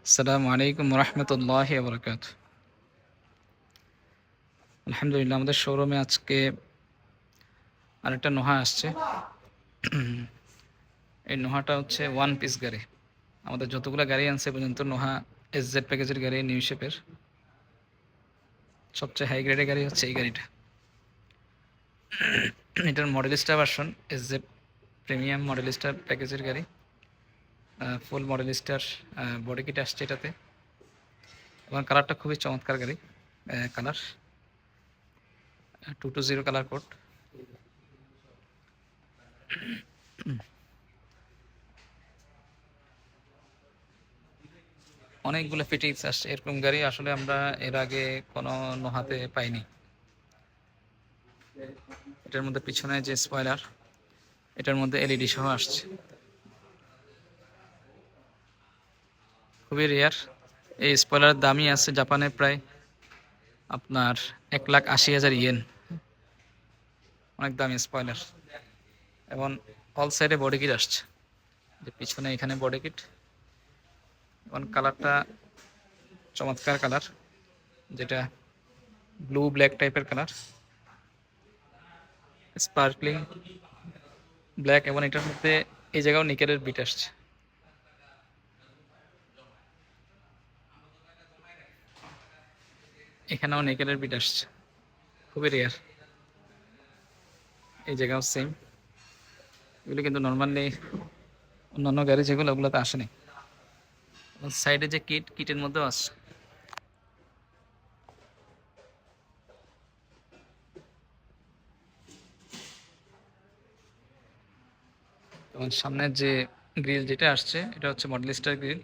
আসসালামু আলাইকুম রহমতুল্লাহি ওয়া বারাকাতুহু। আলহামদুলিল্লাহ, আমাদের শোরুমে আজকে আরেকটা নোহা আসছে। এই নোহাটা হচ্ছে ওয়ান পিস গাড়ি। আমাদের যতগুলো গাড়ি আনছে এ পর্যন্ত নোহা এসজেড প্যাকেজের গাড়ি, নিউ শেপের সবচেয়ে হাই গ্রেডের গাড়ি হচ্ছে এই গাড়িটা। এটার model star version, SZ premium model star প্যাকেজের গাড়ি। ফুল মডেল স্টার বডি কিট আসছে এটাতে, এবং কালারটা খুবই চমৎকার গাড়ি। Colour 220 colour code. অনেকগুলো ফিটিংস আসছে। এরকম গাড়ি আসলে আমরা এর আগে কোনো নোহাতে পাইনি। এটার মধ্যে পিছনে যে স্পয়লার, এটার মধ্যে এলইডি সহ আসছে, খুবই রেয়ার। এই স্পয়লারের দামই আছে জাপানে প্রায় আপনার 1,80,000 ইয়েন। অনেক দামি স্পয়লার। এবং অল সাইডে বডি কিট আসছে, যে পিছনে এখানে বডি কিট। এবং কালারটা চমৎকার কালার, যেটা ব্লু ব্ল্যাক টাইপের কালার, স্পার্কলিং ব্ল্যাক। এবং এটার মধ্যে এই জায়গাও নিকেলের বিট আসছে। এখানেও নিকেলের বিট আসছে, খুবই রেয়ার। এই জায়গাও সেম। এগুলো কিন্তু নর্মালি অন্যান্য গাড়ি যেগুলো, ওগুলোতে আসেনি। সাইডে যে কিটের মধ্যেও আসছে। এবং সামনের যে গ্রিল যেটা আসছে, এটা হচ্ছে model star grill.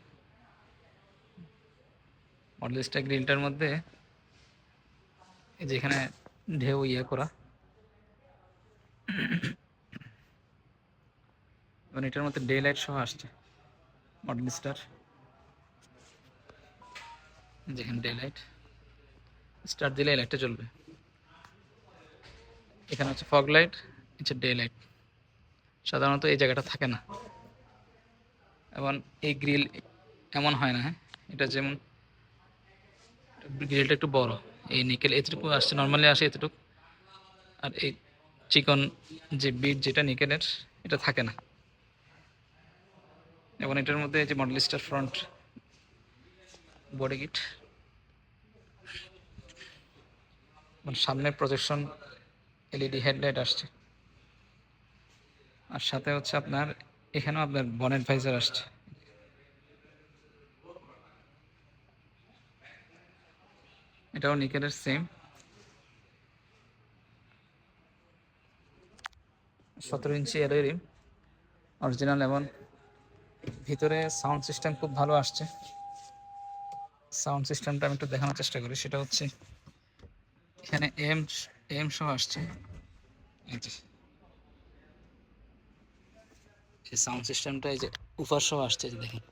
Model star গ্রিলটার মধ্যে এই যে এখানে ঢেউ ইয়ে করা, এবং এটার মধ্যে ডে লাইট সহ আসছে মডেল স্টার। যেখানে ডে লাইট স্টার দিলে লাইটটা জ্বলবে। এখানে হচ্ছে ফগ লাইট, হচ্ছে ডে লাইট। সাধারণত এই জায়গাটা থাকে না। এবং এই গ্রিল এমন হয় না, হ্যাঁ, এটা যেমন গ্রিলটা একটু বড়, এই নিকেল এতটুকু আসছে, নর্মালি আসে এতটুকু। আর এই চিকন যে বিট যেটা নিকেলের, এটা থাকে না। এবং এটার মধ্যে যে model star front body kit, সামনে প্রজেকশন এলইডি হেডলাইট আসছে। আর সাথে হচ্ছে আপনার এখানেও আপনার বনেট ভাইজার আসছে। এটাও নিকেলের সেম। 17 ইঞ্চি অ্যালয় রিম অরিজিনাল। এবং ভিতরে সাউন্ড সিস্টেম খুব ভালো আসছে। সাউন্ড সিস্টেমটা আমি একটু দেখানোর চেষ্টা করি। সেটা হচ্ছে এখানে এম এম সহ আসছে। এই যে এই সাউন্ড সিস্টেমটা এই যে উফার সহ আসছে, যে দেখেন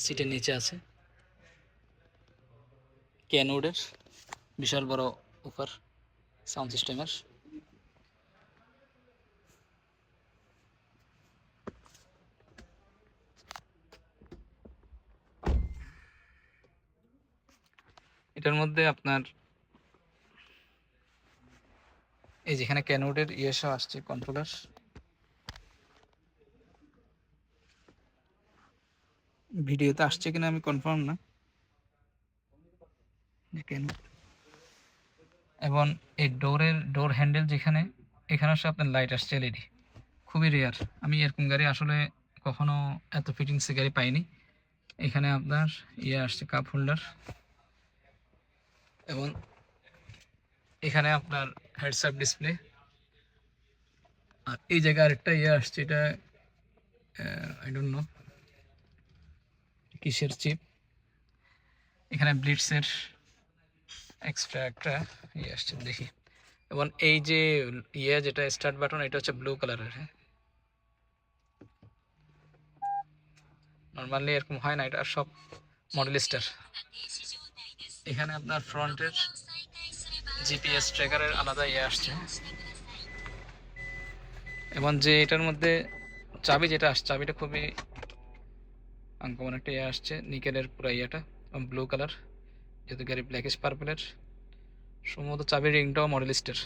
সিটের নিচে আছে ক্যানউডের বিশাল বড় উফার সাউন্ড সিস্টেমের। এটার মধ্যে আপনার এই যেখানে ক্যানউডের ইয়ে সহ আসছে কন্ট্রোলার। ভিডিওতে আসছে কিনা আমি কনফার্ম না। এবং এই ডোর হ্যান্ডেল যেখানে, এখানে আসলে আপনার লাইট আসছে এলইডি। খুবই রেয়ার, আমি এরকম গাড়ি আসলে কখনো এত ফিটিংসে গাড়ি পাইনি। এখানে আপনার ইয়ে আসছে কাপ হোল্ডার। এবং এখানে আপনার হেডস আপ ডিসপ্লে। আর এই জায়গায় আরেকটা ইয়ে আসছে, এটা আই ডোন্ট নো কিসের চিপ। এখানে ব্লিটসের এক্সট্রা একটা ইয়ে আসছে, দেখি। এবং এই যে ইয়ে যেটা স্টার্ট বাটন, এটা হচ্ছে ব্লু কালারের। হ্যাঁ, নর্মালি এরকম হয় না, এটা সব মডেল স্টার। এখানে আপনার ফ্রন্টের জিপিএস ট্র্যাকারের আলাদা ইয়ে আসছে। এবং যে এটার মধ্যে চাবি যেটা আসছে, চাবিটা খুবই আনকমন একটা ইয়ে আসছে নিকেলের পুরো ইয়েটা, ব্লু কালার, যেহেতু গাড়ি ব্ল্যাকিশ পার্পেলের। সম্ভবত চাবির রিংটাও মডেলিস্টের।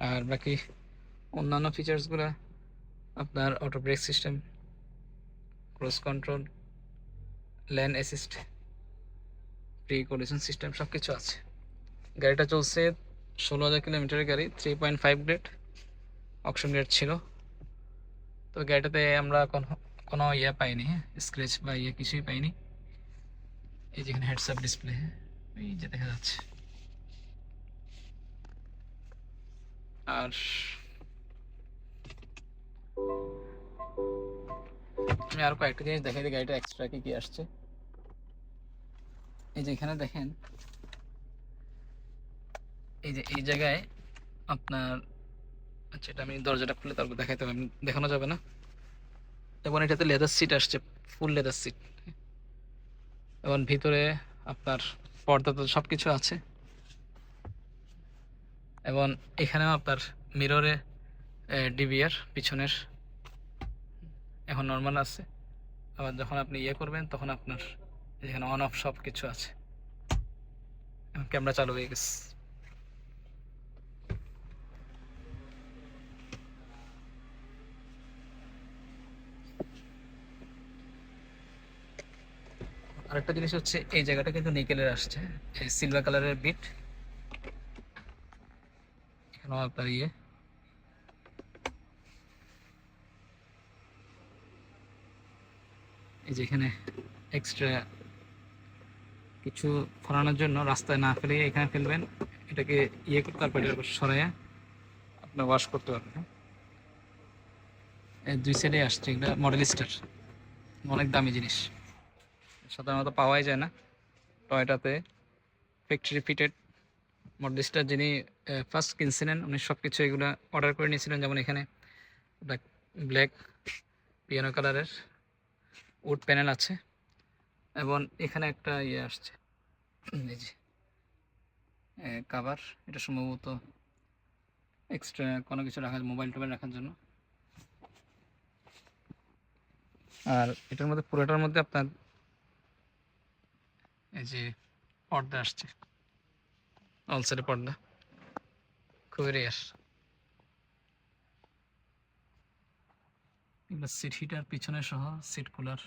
আর বাকি অন্যান্য ফিচার্সগুলো আপনার auto brake system, cruise control, lane assist, pre collision system সব কিছু আছে। গাড়িটা চলছে 16,000 কিলোমিটারের গাড়ি, 3.5 গ্রেড, অকশন গ্রেড ছিল। তো গাড়িটাতে আমরা কোনো ইয়ে পাইনি, হ্যাঁ, স্ক্র্যাচ বা ইয়ে কিছুই পাইনি। এই যেখানে হেডস আপ ডিসপ্লে, এই যে দেখা যাচ্ছে। আর আমি আরো কয়েকটা জিনিস দেখাই দিই গাড়িটা এক্সট্রা কি কি আসছে। এই যে এখানে দেখেন, এই যে এই জায়গায় আপনার, আচ্ছা এটা আমি দরজাটা খুলে তারপর দেখাইতে হবে, দেখানো যাবে না। এবং এটাতে লেদার সিট আসছে, ফুল লেদার সিট। এবং ভিতরে আপনার পর্দা তো সব কিছু আছে। এবং এখানেও আপনার মিররে ডিভিআর পিছনের এখন নর্মাল আছে। আবার যখন আপনি ইয়ে করবেন তখন আপনার এখানে অন অফ সব কিছু আছে। ক্যামেরা চালু হয়ে গেছে। আরেকটা জিনিস হচ্ছে এই জায়গাটা কিন্তু নিকেলের আসছে, সিলভার কালারের বিট। এখানেও আপনার ইয়ে, এই যে এখানে এক্সট্রা কিছু ফলানোর জন্য রাস্তায় না ফেলে এখানে ফেলবেন, এটাকে ইয়ে করতে পারবেন, সরাইয়া আপনি ওয়াশ করতে পারবেন। দুই সাইডে আসছে, এগুলো মডেল স্টার, অনেক দামি জিনিস, সাধারণত পাওয়াই যায় না টয়টাতে। ফ্যাক্টরি ফিটেড মডেল স্টার যিনি ফার্স্ট কিনছিলেন উনি সব কিছু এগুলো অর্ডার করে নিয়েছিলেন। যেমন এখানে ব্ল্যাক পিয়ানো কালারের উড প্যানেল আছে, এবং এখানে একটা ইয়ে আসছে, এই যে কাভার, এটা সম্ভবত এক্সট্রা কোনো কিছু রাখার, মোবাইল টোবাইল রাখার জন্য। আর এটার মধ্যে পুরোটার মধ্যে আপনার এই যে পর্দা আসছে, অল সাইডে পর্দা, খুবই রেয়ার। এগুলো সিট হিটার পিছনে সহ, সিট কুলার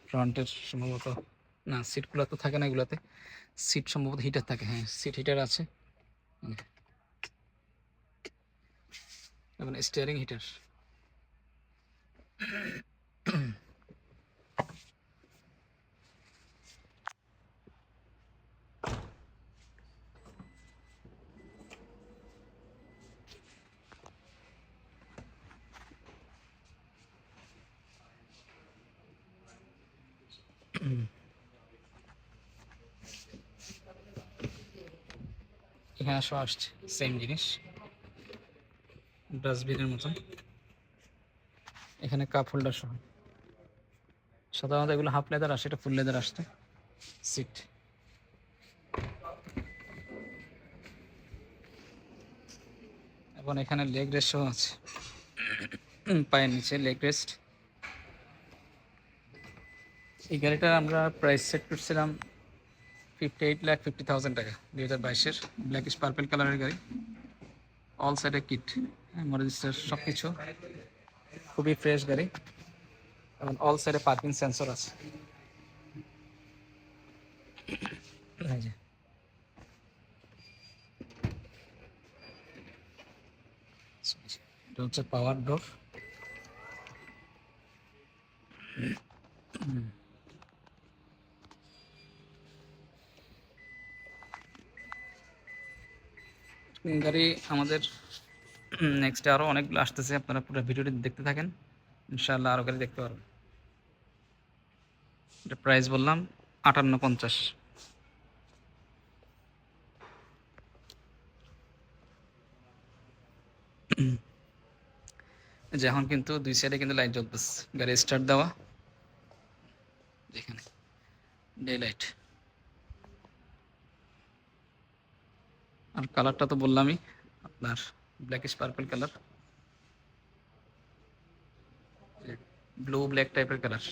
ফ্রন্টের সম্ভবত, না সিট কুলার তো থাকে না এগুলাতে, সিট সম্ভবত হিটার থাকে, হ্যাঁ সিট হিটার আছে। এবং স্টিয়ারিং হিটার। এখানে সব আসছে সেম জিনিস, ডাস্টবিনের মতন। এখানে কাপ হোল্ডার সহ, সাধারণত এগুলো হাফ লেদার আসে, এটা ফুল লেদার আসছে। সিট, এবং এখানে লেগ রেস্ট সহ আছে, পায়ের নিচে লেগ রেস্ট। এই গাড়িটার আমরা প্রাইস সেট করছিলাম 58,50,000 টাকা, 2022-এর ব্ল্যাকিশ পার্পেল কালারের গাড়ি, অল সাইডে কিট, মডেল সব কিছু, খুবই ফ্রেশ গাড়ি, এবং অল সাইডে পার্কিং সেন্সর আছে। এই যে এটা হচ্ছে পাওয়ার ডোর। গাড়ি আমাদের নেক্সট আরও অনেকগুলো আসতেছে, আপনারা পুরো ভিডিওটি দেখতে থাকেন, ইনশাআল্লাহ আরও গাড়ি দেখতে পারবেন। এটা প্রাইস বললাম 58,50। যে এখন কিন্তু দুই সাইডে কিন্তু লাইট জ্বলতেছে, গাড়ি স্টার্ট দেওয়া, যেখানে ডে লাইট। আর কালারটা তো বললামই আপনার blackish purple colour. Blue black টাইপের কালার।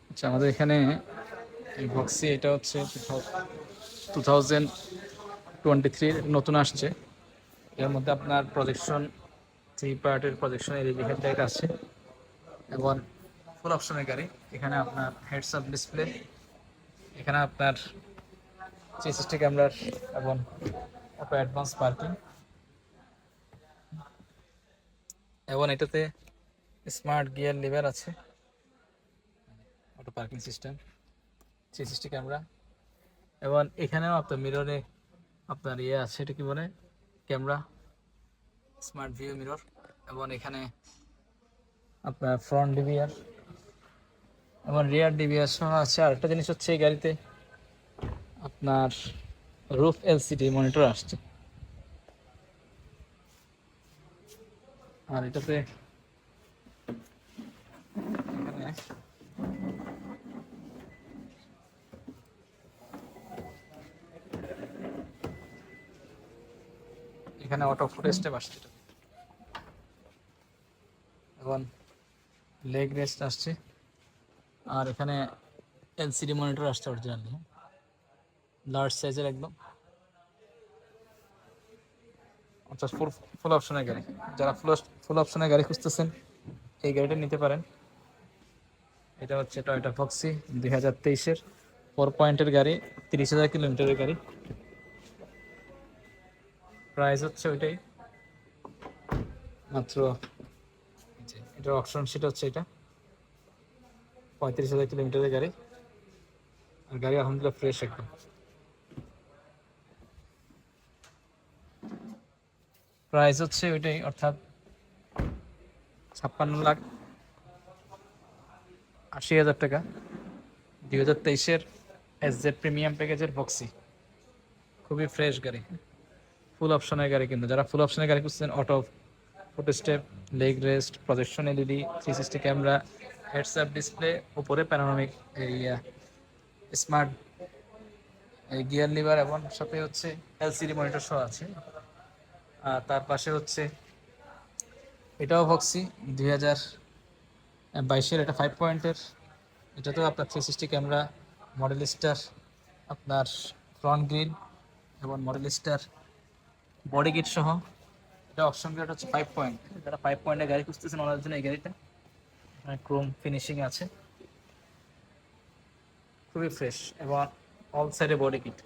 আচ্ছা, আমাদের এখানে এই ভক্সি, এটা হচ্ছে 2023 নতুন আসছে। এর মধ্যে আপনার প্রজেকশন, 3 পার্টের প্রজেকশন এলইডি হেডলাইট আছে এবং ফুল অপশনের গাড়ি। এখানে আপনার হেডস আপ ডিসপ্লে, এখানে আপনার 360 ক্যামেরার এবং অটো অ্যাডভান্স পার্কিং, এবং এটাতে স্মার্ট গিয়ার লিভার আছে, অটো পার্কিং সিস্টেম, 360 ক্যামেরা, এবং এখানেও আপনার মিররে আপনার ইয়ে আছে, এটা কি বলে, ক্যামেরা, স্মার্ট ভিউ মিরর, এবং এখানে আপনার ফ্রন্ট ডিভিআর এবং রিয়ার ডিভিআর সহ আছে। আর একটা জিনিস হচ্ছে এই গাড়িতে আপনার রুফ এলসিডি মনিটর আসছে। আর এটাতে এখানে এখানে অটো ফুট স্টেপ আসছে এবং লেগ রেস্ট আসছে। আর এখানে এলসিডি মনিটর আসছে অরিজিনালি, লার্জ সাইজের একদম। অর্থাৎ ফুল ফুল অপশনের গাড়ি, যারা ফুল অপশনের গাড়ি খুঁজতেছেন এই গাড়িটা নিতে পারেন। এটা হচ্ছে টয়োটা ভক্সি 2023-এর 4 পয়েন্টের গাড়ি, 30,000 কিলোমিটারের গাড়ি। প্রাইস হচ্ছে ওইটাই মাত্র, এটার অপশন শিট হচ্ছে এটা 35,000 কিলোমিটারের গাড়ি। আর গাড়ি আলহামদুলিল্লাহ ফ্রেশ একদম। প্রাইস হচ্ছে ওইটাই, অর্থাৎ 56,80,000 টাকা। 2023-এর এসজেড প্রিমিয়াম প্যাকেজের ভক্সি, খুবই ফ্রেশ গাড়ি, ফুল অপশনের গাড়ি। কিন্তু যারা ফুল অপশনের গাড়ি খুঁজছেন, auto foot step, leg rest, projection LED, 360 camera, heads up display, উপরে প্যানোরামিক এই স্মার্ট গিয়ার লিভার, এবং সাথে হচ্ছে এলসিডি মনিটর সহ আছে। আর তার পাশে হচ্ছে এটাও ভক্সি 2022-এর, এটা 5 পয়েন্টের। এটাতেও আপনার 360 ক্যামেরা, মডেল স্টার আপনার ফ্রন্ট গ্রিল এবং মডেল স্টার বডি কিট সহ। এটা অপশন গ্রেড হচ্ছে 5 পয়েন্ট। যারা 5 পয়েন্টের গাড়ি খুঁজতেছেন ওনার জন্য এই গাড়িটা। ক্রোম ফিনিশিং আছে, খুবই ফ্রেশ, এবং অল সাইডে বডি কিট,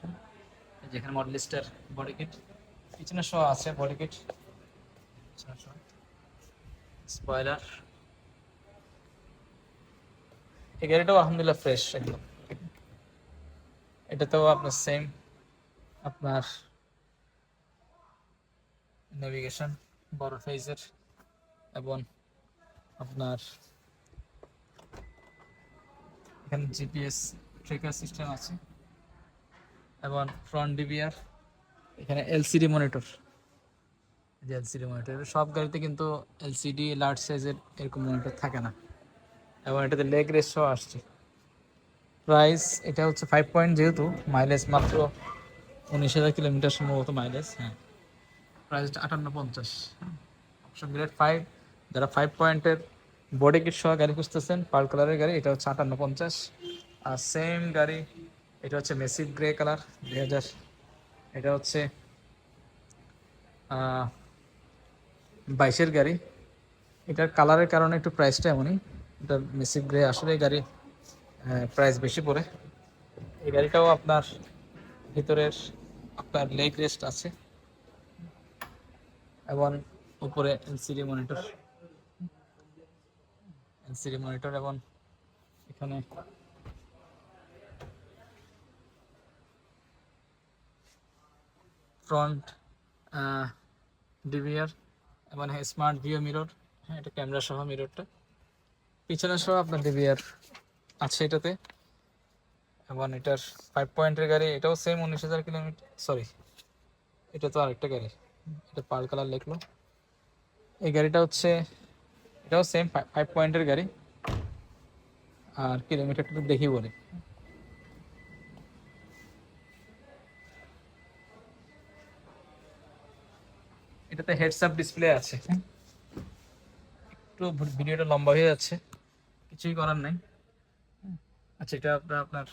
যেখানে মডেল স্টার বডি কিট, পিছনে সহ আছে বডি কিট, স্পয়লার। এই গাড়িটাও আলহামদুলিল্লাহ ফ্রেশ একদম। এটাতেও আপনার সেম আপনার নেভিগেশন বড় ফেজের, এবং আপনার এখানে জিপিএস ট্রেকার সিস্টেম আছে, এবং ফ্রন্ট ডিভিআর, এখানে এলসিডি মনিটর। যে এলসিডি মনিটর সব গাড়িতে কিন্তু এলসিডি লার্জ সাইজের এরকম মনিটর থাকে না, এবং এটাতে লেগ রেস্ট সহ আসছে। প্রাইস এটা হচ্ছে 5 পয়েন্ট, যেহেতু মাইলেজ মাত্র 19,000 কিলোমিটার সম্ভবত মাইলেজ। হ্যাঁ, প্রাইস হচ্ছে 58,50। অপশন গ্রেড 5, যারা 5 পয়েন্টের বডি কিট সহ গাড়ি খুঁজতেছেন, পার্ল কালারের গাড়ি, এটা হচ্ছে 58,50। আর সেম গাড়ি, এটা হচ্ছে মেসিভ গ্রে কালার 2000, এটা হচ্ছে 22-এর গাড়ি। এটার কালারের কারণে একটু প্রাইসটা এমনই, এটা মেসিভ গ্রে, আসলে এই গাড়ি প্রাইস বেশি পড়ে। এই গাড়িটাও আপনার ভিতরের আপনার লেগ রেস্ট আছে, এবং উপরে এলসিডি মনিটর, এবং এখানে ফ্রন্ট ডিভিআর এবং স্মার্ট ভিউ মিরর। হ্যাঁ, এটা ক্যামেরা সহ মিররটা, পিছনে সহ আপনার ডিভিআর আছে এটাতে। এবং এটার 5 পয়েন্টের গাড়ি, এটাও সেম 19,000 কিলোমিটার, সরি এটা তো আরেকটা গাড়ি, এটা পার্ল কালার লিখলো। এই গাড়িটা হচ্ছে, এটাও সেম 5 পয়েন্টের গাড়ি। আর কিলোমিটারটা দেখি বলি, এটাতে হেডস আপ ডিসপ্লে আছে, হ্যাঁ? একটু ভিডিওটা লম্বা হয়ে যাচ্ছে, কিছুই করার নাই। আচ্ছা, এটা আপনার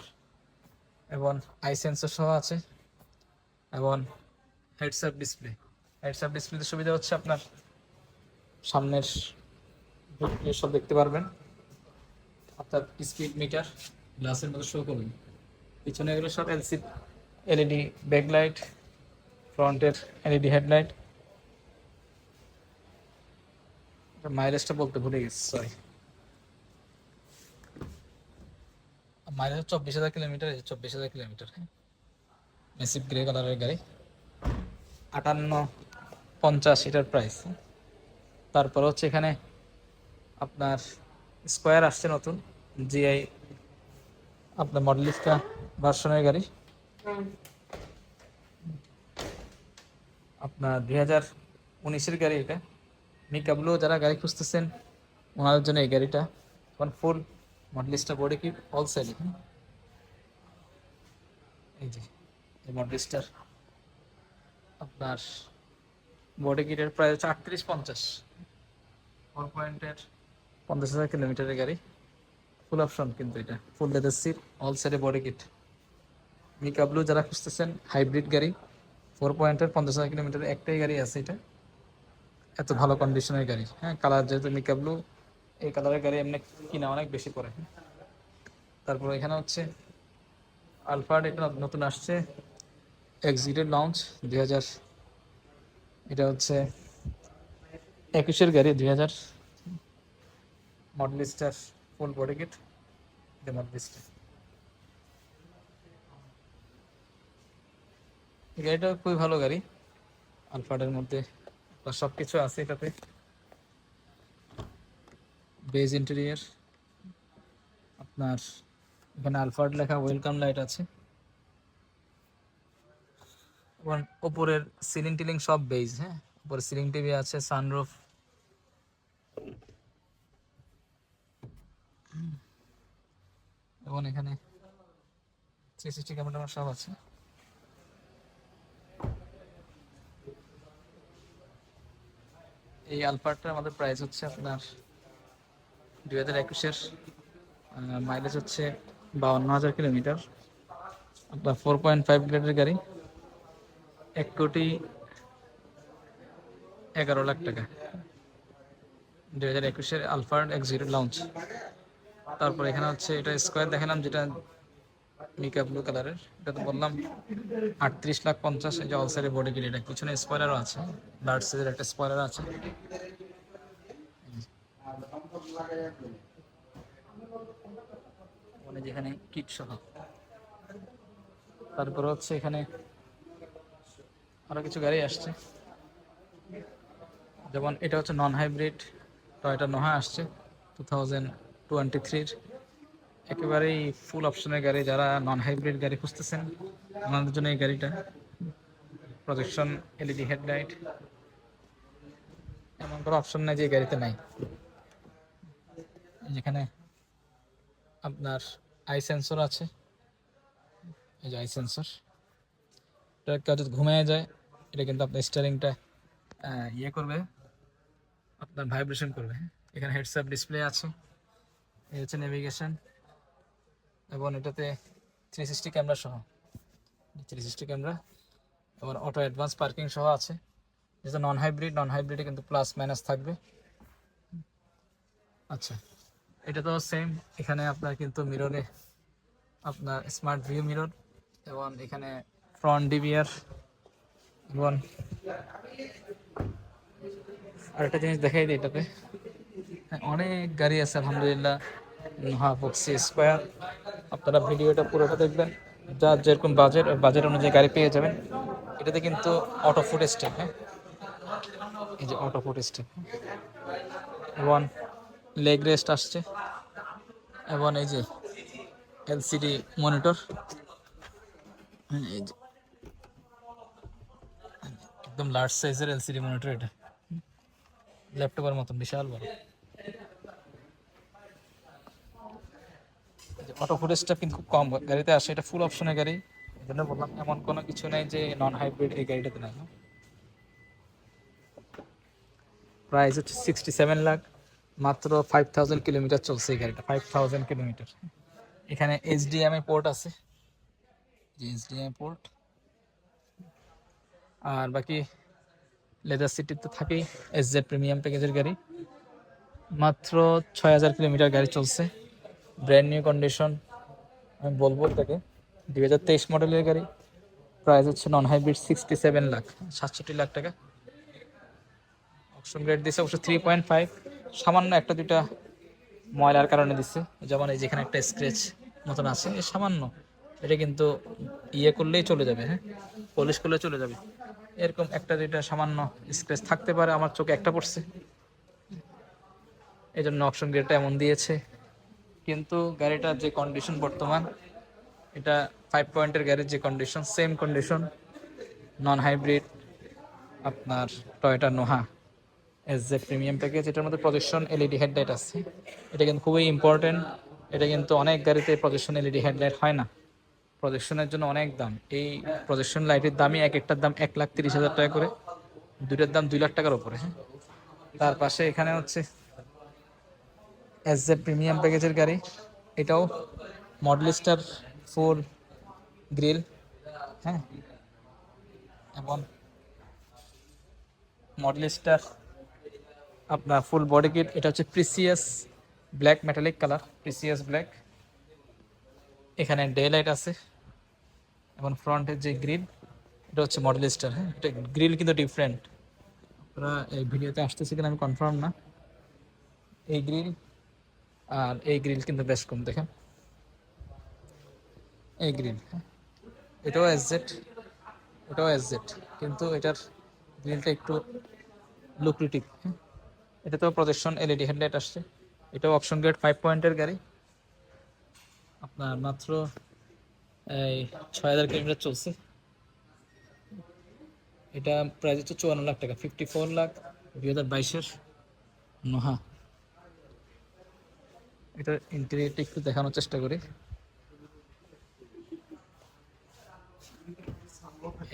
এবং আই সেন্সর সহ আছে এবং heads up display. Heads up ডিসপ্লেতে সুবিধা হচ্ছে আপনার সামনের সব দেখতে পারবেন, অর্থাৎ স্পিড মিটার গ্লাসের মধ্যে শো করবেন। পিছনে এগুলো সব এলইডি ব্যাকলাইট, ফ্রন্টের এলইডি হেডলাইট। মাইলেজটা বলতে ভুলে গেছি, সরি। Mileage 24,000 kilometre, 24,000 kilometre. হ্যাঁ, মেসিভ গ্রে কালারের গাড়ি, 58,50 এটার প্রাইস। তারপর হচ্ছে এখানে আপনার স্কোয়ার আসছে নতুন, জিআই আপনার মডেলিস্টা ভার্সনের গাড়ি, আপনার 2019-এর গাড়ি এটা। মিকাবলো যারা গাড়ি খুঁজতেছেন ওনাদের জন্য এই গাড়িটা। এখন full Modellista body kit all side, এই যে এই মডেলিস্টার আপনার বডি কিটের প্রায় হচ্ছে 3850, 50,000 কিলোমিটারের গাড়ি। ফুল অপশন কিন্তু এটা, ফুল লেদার সিট, অল সাইডে বডি কিট। মিকাবলো যারা খুঁজতেছেন হাইব্রিড গাড়ি 4.50,000 কিলোমিটারের একটাই গাড়ি আছে এটা, এত ভালো কন্ডিশনের গাড়ি। হ্যাঁ, কালার যেহেতু মিকাবলো, এই কালারের গাড়ি এমনি কিনা অনেক বেশি পড়ে। তারপর এখানে হচ্ছে আলফার্ড, এটা নতুন আসছে, এক্সিটেড লঞ্চ 2000, এটা হচ্ছে 21-এর গাড়ি, 2000 মডেলিস্টার ফুল বডি কিট, মডেলিস্টার। এই গাড়িটা খুবই ভালো গাড়ি, আলফার্ডের মধ্যে সব কিছু আছে এটাতে। বেজ ইন্টেরিয়ার, আপনার এখানে আলফার্ড লেখা, ওয়েলকাম লাইট আছে এবং উপরের সিলিং টিলিং সব বেজ। হ্যাঁ, উপরে সিলিং টিভি আছে, সানরুফ, এবং এখানে 360 ক্যামেরা সব আছে। এই আলফার্ডটার আমাদের প্রাইস হচ্ছে আপনার 2021-এর, মাইলেজ হচ্ছে 52,000 কিলোমিটার, আপনার 4.5 লিটারের গাড়ি, 1,11,00,000 টাকা। 2021-এর আলফার্ড এক্সিটেড লঞ্চ। তারপর এখানে হচ্ছে এটা স্কোয়ার দেখালাম, যেটা মিকা ব্লু কালারের, এটা তো বললাম 38,50,000। এই যে অল সাইডে বডি কিট, এটা পিছনে স্পয়লারও আছে, লার্জ সাইজের একটা স্পয়লার আছে। মানে যেখানে কিট সহ। তারপর হচ্ছে এখানে আরো কিছু গাড়ি আসছে, যেমন এটা হচ্ছে নন হাইব্রিড টয়োটা নোহা আসছে 2023-এর, একেবারেই ফুল অপশনের গাড়ি। যারা নন হাইব্রিড গাড়ি খুঁজতেছেন ওনাদের জন্য এই গাড়িটা। প্রজেকশন এলইডি হেডলাইট, এমন কোনো অপশন নাই যে এই গাড়িতে নাই। যেখানে আপনার আই সেন্সর আছে, এই যে আই সেন্সর, এটা কাজ ঘুমিয়ে যায়, এটা কিন্তু আপনার স্টিয়ারিংটা ইয়ে করবে, আপনার ভাইব্রেশন করবে। এখানে হেডসআপ ডিসপ্লে আছে, এই হচ্ছে নেভিগেশন, এবং এটাতে 360 ক্যামেরা সহ, 360 ক্যামেরা এবং অটো অ্যাডভান্স পার্কিং সহ আছে। যেটা নন হাইব্রিডে কিন্তু প্লাস মাইনাস থাকবে। আচ্ছা, এটা তো সেম, এখানে আপনার কিন্তু মিররে আপনার স্মার্ট ভিউ মিরর, এবং এখানে ফ্রন্ট ডিভিআর, এবং আরেকটা জিনিস দেখাই দিই এটাতে। হ্যাঁ, অনেক গাড়ি আছে আলহামদুলিল্লাহ, নোহা ফক্সি স্কোয়ার। আপনারা ভিডিওটা পুরোটা দেখবেন, যার যেরকম বাজেট অনুযায়ী গাড়ি পেয়ে যাবেন। এটাতে কিন্তু অটো ফুট স্টেপ, হ্যাঁ, এই যে অটো ফুট স্টেপ, এবং লেগ রেস্ট আসছে, এবং এই যে এলসিডি মনিটর, এই যে একদম লার্জ সাইজের এলসিডি মনিটর, এটা ল্যাপটপের মতন বিশাল বড়। অটো ফুটেজটা কিন্তু খুব কম গাড়িতে আসে, এটা ফুল অপশনের গাড়ি। এই জন্য বললাম এমন কোনো কিছু নাই যে নন হাইব্রিড এই গাড়িটাতে নাই। প্রাইস হচ্ছে 67 লাখ, মাত্র 5000 কিলোমিটার চলছে এই গাড়িটা, 5000 কিলোমিটার। এখানে এইচডিএমআই পোর্ট আছে, যে এইচডিএমআই পোর্ট। আর বাকি লেদার সিটির তো থাকেই। এসজেড প্রিমিয়াম প্যাকেজের গাড়ি, মাত্র 6000 কিলোমিটার গাড়ি চলছে, ব্র্যান্ড নিউ কন্ডিশন। আমি বলবো এটাকে 2023 মডেলের গাড়ি। প্রাইস হচ্ছে নন হাইব্রিড 67 লাখ, 67 লাখ টাকা। অপশন রেট দিচ্ছে অবশ্য 3.5, সামান্য একটা দুইটা ময়লার কারণে দিচ্ছে, যেমন এই যেখানে একটা স্ক্র্যাচ মতন আছে, এই সামান্য। এটা কিন্তু ইয়ে করলেই চলে যাবে, হ্যাঁ, পলিশ করলে চলে যাবে। এরকম একটা দুইটা সামান্য স্ক্র্যাচ থাকতে পারে, আমার চোখে একটা পড়ছে, এই জন্য অপশন গ্রেডটা এমন দিয়েছে। কিন্তু গাড়িটার যে কন্ডিশন বর্তমান, এটা 5 পয়েন্টের গাড়ির যে condition, same condition. Non hybrid, আপনার Toyota Noha SZ premium package. এটার মধ্যে প্রজেকশন এলইডি হেডলাইট আছে, এটা কিন্তু খুবই ইম্পর্টেন্ট। এটা কিন্তু অনেক গাড়িতে প্রজেকশন এলইডি হেডলাইট হয় না, প্রজেকশনের জন্য অনেক দাম। এই প্রজেকশন লাইটের দামই এক একটার দাম 1,30,000 টাকা করে, দুইটার দাম 2 লাখ টাকার উপরে, হ্যাঁ। তার পাশে এখানে হচ্ছে এসজেড প্রিমিয়াম প্যাকেজের গাড়ি, এটাও মডেল স্টার 4 গ্রিল, হ্যাঁ, এবং মডেল স্টার আপনার ফুল বডি কিট। এটা হচ্ছে precious black metallic colour, precious black. এখানে ডে লাইট আছে এবং ফ্রন্টের যে গ্রিল, এটা হচ্ছে মডেল স্টার, হ্যাঁ। এটা গ্রিল কিন্তু ডিফারেন্ট, আপনারা এই ভিডিওতে আসতেছে কিনা আমি কনফার্ম না। এই গ্রিল আর এই গ্রিল কিন্তু বেশ কম, দেখেন এই গ্রিল, হ্যাঁ। এটাও এসজেড, এটাও এসজেড, কিন্তু এটার গ্রিলটা একটু লুক্রেটিভ, হ্যাঁ। এটাতেও প্রজেকশন এলইডি হেডলাইট আসছে। এটাও অপশন গ্রেড 5 পয়েন্টের গাড়ি, আপনার মাত্র এই 6000 কিলোমিটার চলছে। এটা প্রাইস হচ্ছে 54 লাখ টাকা, 54 লাখ, 2022-এর নোহা। এটার ইন্টেরিয়রটা একটু দেখানোর চেষ্টা করি।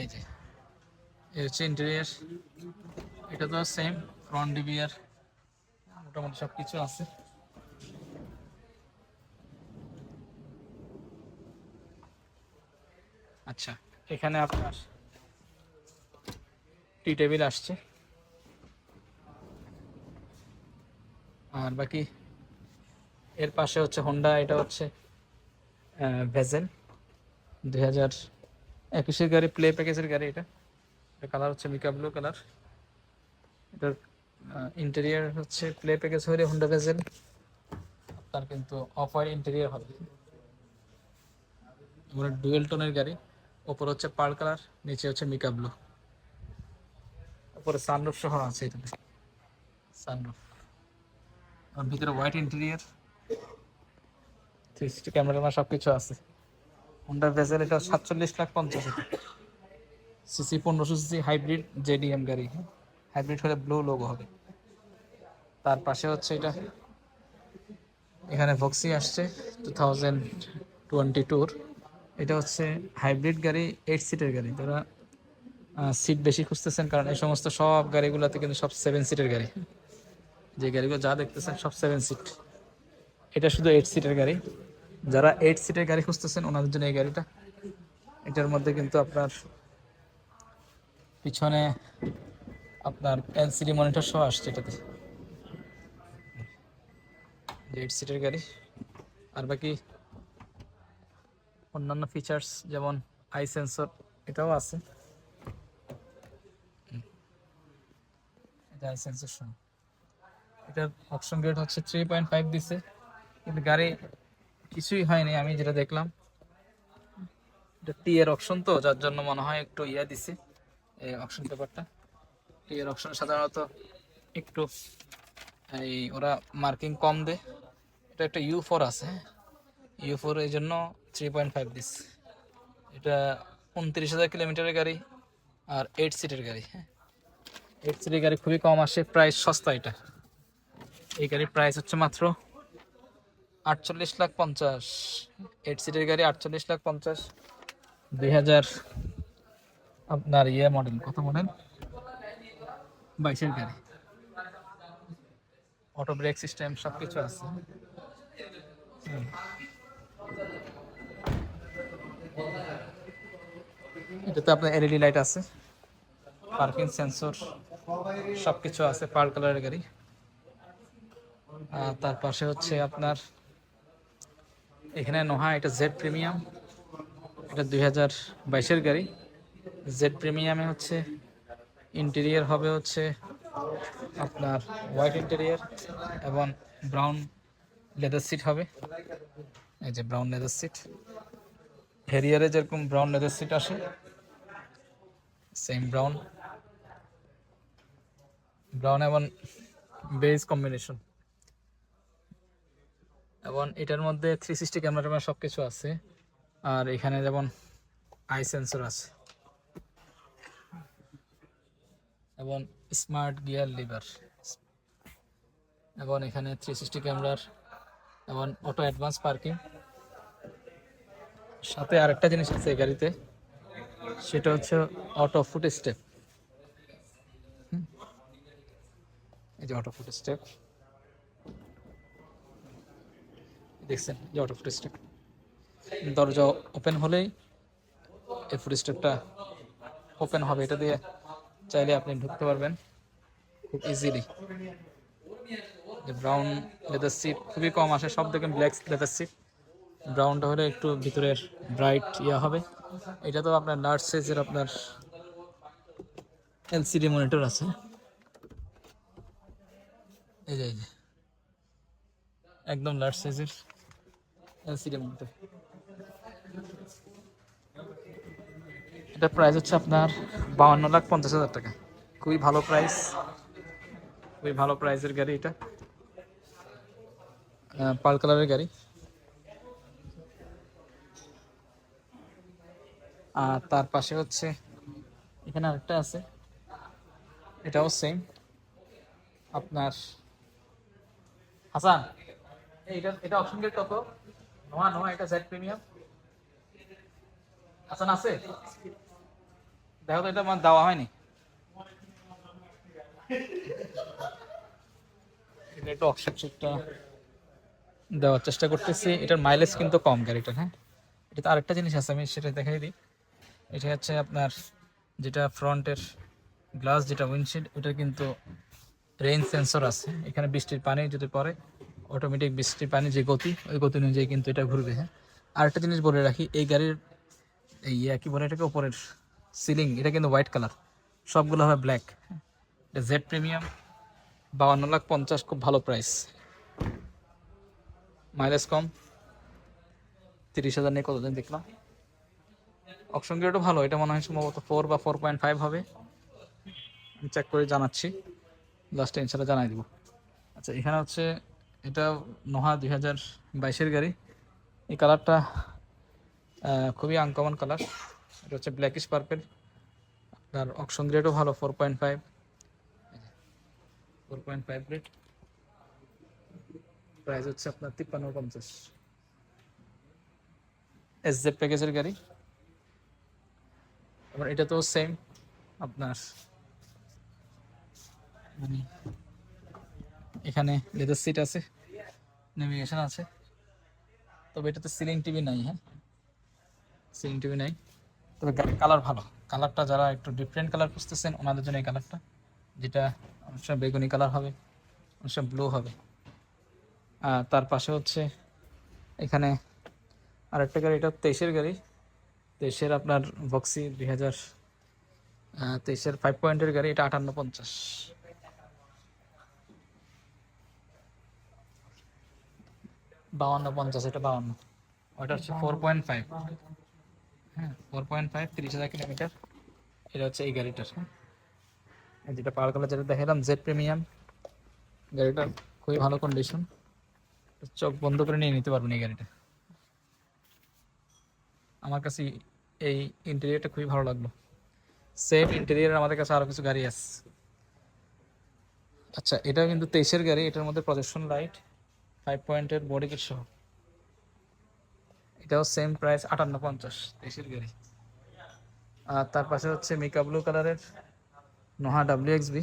এই যে এই হচ্ছে ইন্টেরিয়র, এটা তো সেম, ফ্রন্ট ডিভিআর মোটামুটি সব কিছু আছে। আচ্ছা, এখানে আপনার টি টেবিল আসছে। আর বাকি এর পাশে হচ্ছে হোন্ডা, এটা হচ্ছে ভেজেল 2021-এর গাড়ি, প্লে প্যাকেজের গাড়ি। এটা কালার হচ্ছে মিকা ব্লু কালার। এটার ইন্টেরিয়র হচ্ছে প্লে প্যাকেজ হলে হোন্ডা ভেজেল, তার কিন্তু অফ হোয়াইট ইন্টেরিয়র হবে। এবার ডুয়েল টোনের গাড়ি, ওপর হচ্ছে পার্ল কালার, নিচে হচ্ছে মিকা ব্লু, উপরে সানরুফ সহ আছে এটাতে, সানরুফ। আর ভিতরে হোয়াইট ইন্টেরিয়র, 360 ক্যামেরা সব কিছু আছে। হোন্ডা ভেজেল, এটা 47,50,000 সিসি, 1500 সিসি হাইব্রিড জেডিএম গাড়ি, হাইব্রিড হলে ব্লু লোগো হবে। তার পাশে হচ্ছে এটা, এখানে ভক্সি আসছে 2022-র। এটা হচ্ছে হাইব্রিড গাড়ি, 8 সিটের গাড়ি। যারা সিট বেশি খুঁজতেছেন, কারণ এই সমস্ত সব গাড়িগুলোতে কিন্তু সব 7 সিটের গাড়ি, যে গাড়িগুলো যা দেখতেছেন সব 7 সিট। এটা শুধু 8 সিটের গাড়ি। যারা 8 সিটের গাড়ি খুঁজতেছেন ওনাদের জন্য এই গাড়িটা। এটার মধ্যে কিন্তু আপনার পিছনে আপনার এলসিডি মনিটর সহ আসছে এটাতে, 8 সিটের গাড়ি। আর বাকি অন্যান্য ফিচার্স যেমন আই সেন্সর, এটাও আছে, এটা আই সেন্সর সহ। এটার অপশন গ্রেড হচ্ছে 3.5 দিছে, কিন্তু গাড়ি কিছুই হয়নি আমি যেটা দেখলাম। এটা টি এর অপশন তো, যার জন্য মনে হয় একটু ইয়া দিছে এই অপশন পেপারটা। টি এর অপশন সাধারণত একটু এই ওরা মার্কিং কম দেয়। এটা একটা ইউ4 আছে, ইউ4, এই জন্য 3.5 দিস। এটা 29,000 কিলোমিটারের গাড়ি আর 8 সিটের গাড়ি, হ্যাঁ। 8 সিটের গাড়ি খুবই কম আসে, প্রাইস সস্তা। এটা এই গাড়ির প্রাইস হচ্ছে মাত্র 48,50,000। 8 সিটের গাড়ি 48,50,000, 2000 আপনার ইয়ে মডেল, কত মডেল, 22-এর গাড়ি। অটো ব্রেক সিস্টেম সব কিছু আছে। এটাতে আপনার এলইডি লাইট আছে, পার্কিং সেন্সর সব কিছু আছে। পার্ল কালারের গাড়ি। আর তার পাশে হচ্ছে আপনার এখানে নোহা, এটা জেড প্রিমিয়াম, এটা 2022-এর গাড়ি। জেড প্রিমিয়ামে হচ্ছে ইন্টেরিয়র হবে হচ্ছে আপনার হোয়াইট ইন্টেরিয়র এবং ব্রাউন লেদার সিট হবে। এই যে ব্রাউন লেদার সিট, হেরিয়ারে যেরকম ব্রাউন লেদার সিট আসে সেম ব্রাউন, ব্রাউন এবং বেজ কম্বিনেশন। এবং এটার মধ্যে 360 ক্যামেরা সব কিছু আছে। আর এখানে যেমন আই সেন্সর আছে এবং স্মার্ট গিয়ার লিভার, এবং এখানে 360 ক্যামেরার এবং অটো অ্যাডভান্স পার্কিং। সাথে আরেকটা জিনিস আছে এই গাড়িতে, সেটা হচ্ছে অটো ফুট স্টেপ। এই যে অটো ফুট স্টেপ দেখছেন, যে অটো ফুট স্টেপ, দরজা ওপেন হলেই এই ফুট স্টেপটা ওপেন হবে। এটা দিয়ে চাইলে আপনি ঢুকতে পারবেন খুব ইজিলি। যে ব্রাউন লেদার সিট খুবই কম আসে, সব দেখেন ব্ল্যাক লেদার সিট। ব্রাউনটা হলে একটু ভিতরের ব্রাইট ইয়া হবে। এটা তো আপনার লার্জ সাইজের আপনার এলসিডি মনিটর আছে। এই যে একদম লার্জ সাইজের এলসিডি মনিটর। এটা প্রাইস হচ্ছে আপনার 52,50,000 টাকা। খুবই ভালো প্রাইস, খুবই ভালো প্রাইসের গাড়ি এটা। পার্ল কালারের গাড়ি। আর তার পাশে হচ্ছে এখানে আরেকটা আছে, এটাও সেম আপনার। হাসান, এটা অপশন গেট কত? নোয়া নোয়া, এটা জেড প্রিমিয়াম। হাসান আছে, দেখো তো, এটা আমার দেওয়া হয়নি। এটা একটু অপশন চেকটা দেওয়ার চেষ্টা করতেছি। এটার মাইলেজ কিন্তু কম গাড়িটার। হ্যাঁ, এটাতে আরেকটা জিনিস আছে, আমি সেটা দেখাই দিই। এটা হচ্ছে আপনার যেটা ফ্রন্টের গ্লাস, যেটা উইন্ডশিল্ড, ওটা কিন্তু রেইন সেন্সর আছে। এখানে বৃষ্টির পানি যদি পড়ে, অটোমেটিক বৃষ্টির পানি যে গতি, ওই গতি অনুযায়ী কিন্তু এটা ঘুরবে। হ্যাঁ, আরেকটা জিনিস বলে রাখি, এই গাড়ির এই কি বলে এটাকে, ওপরের সিলিং, এটা কিন্তু হোয়াইট কালার, সবগুলো হবে ব্ল্যাক। এটা জেড প্রিমিয়াম, 52,50,000, খুব ভালো প্রাইস। মাইলেজ কম, 30,000 নিয়ে কতদিন দেখলাম। অপশন গ্রেডও ভালো, এটা মনে হয় সম্ভবত 4 বা 4.5 হবে। আমি চেক করে জানাচ্ছি, লাস্টে ইনশাল্লাহ জানাই দিব। আচ্ছা, এখানে হচ্ছে এটা নোহা 2022-এর গাড়ি। এই কালারটা খুবই আনকমন কালার। এটা হচ্ছে ব্ল্যাকিশ পার্পেল। আর অপশন গ্রেডও ভালো, 4.5, 4.5 গ্রেড। প্রাইস হচ্ছে আপনার 53,50। এসজেড প্যাকেজের গাড়ি। এবার এটা তো সেম আপনার, এখানে লেদার সিট আছে, নেভিগেশন আছে, তবে এটাতে সিলিং টিভি নাই। হ্যাঁ, সিলিং টিভি নাই, তবে কালার ভালো। কালারটা যারা একটু ডিফারেন্ট কালার খুঁজতেছেন ওনাদের জন্য এই কালারটা, যেটা অবশ্য বেগুনি কালার হবে, অবশ্য ব্লু হবে। আর তার পাশে হচ্ছে এখানে আরেকটা গাড়ি, এটা 23-এর গাড়ি। 23-এর আপনার বক্সি 2023-এর 5 পয়েন্টের গাড়ি। এটা 58,50। 52,50, এটা 52। ওটা হচ্ছে 4.5। হ্যাঁ, 4.5, 30,000 কিলোমিটার। এটা হচ্ছে এই গাড়িটার। হ্যাঁ, যেটা পাওয়ার কালার যেটা দেখালাম, জেড প্রিমিয়াম। গাড়িটা খুবই ভালো কন্ডিশন, চোখ বন্ধ করে নিয়ে নিতে পারবেন এই গাড়িটা। আমার কাছে এই ইন্টেরিয়রটা খুবই ভালো লাগলো। সেম ইন্টেরিয়র আমাদের কাছে আরো কিছু গাড়ি আছে। আচ্ছা, এটা কিন্তু 23-এর গাড়ি। এটার মধ্যে প্রজেকশন লাইট, 5 পয়েন্টের বডি কিট সহ। এটাও সেম প্রাইস, 58,50, 23-এর গাড়ি। আর তার পাশে হচ্ছে মিকা ব্লু কালারের নোহা WXB।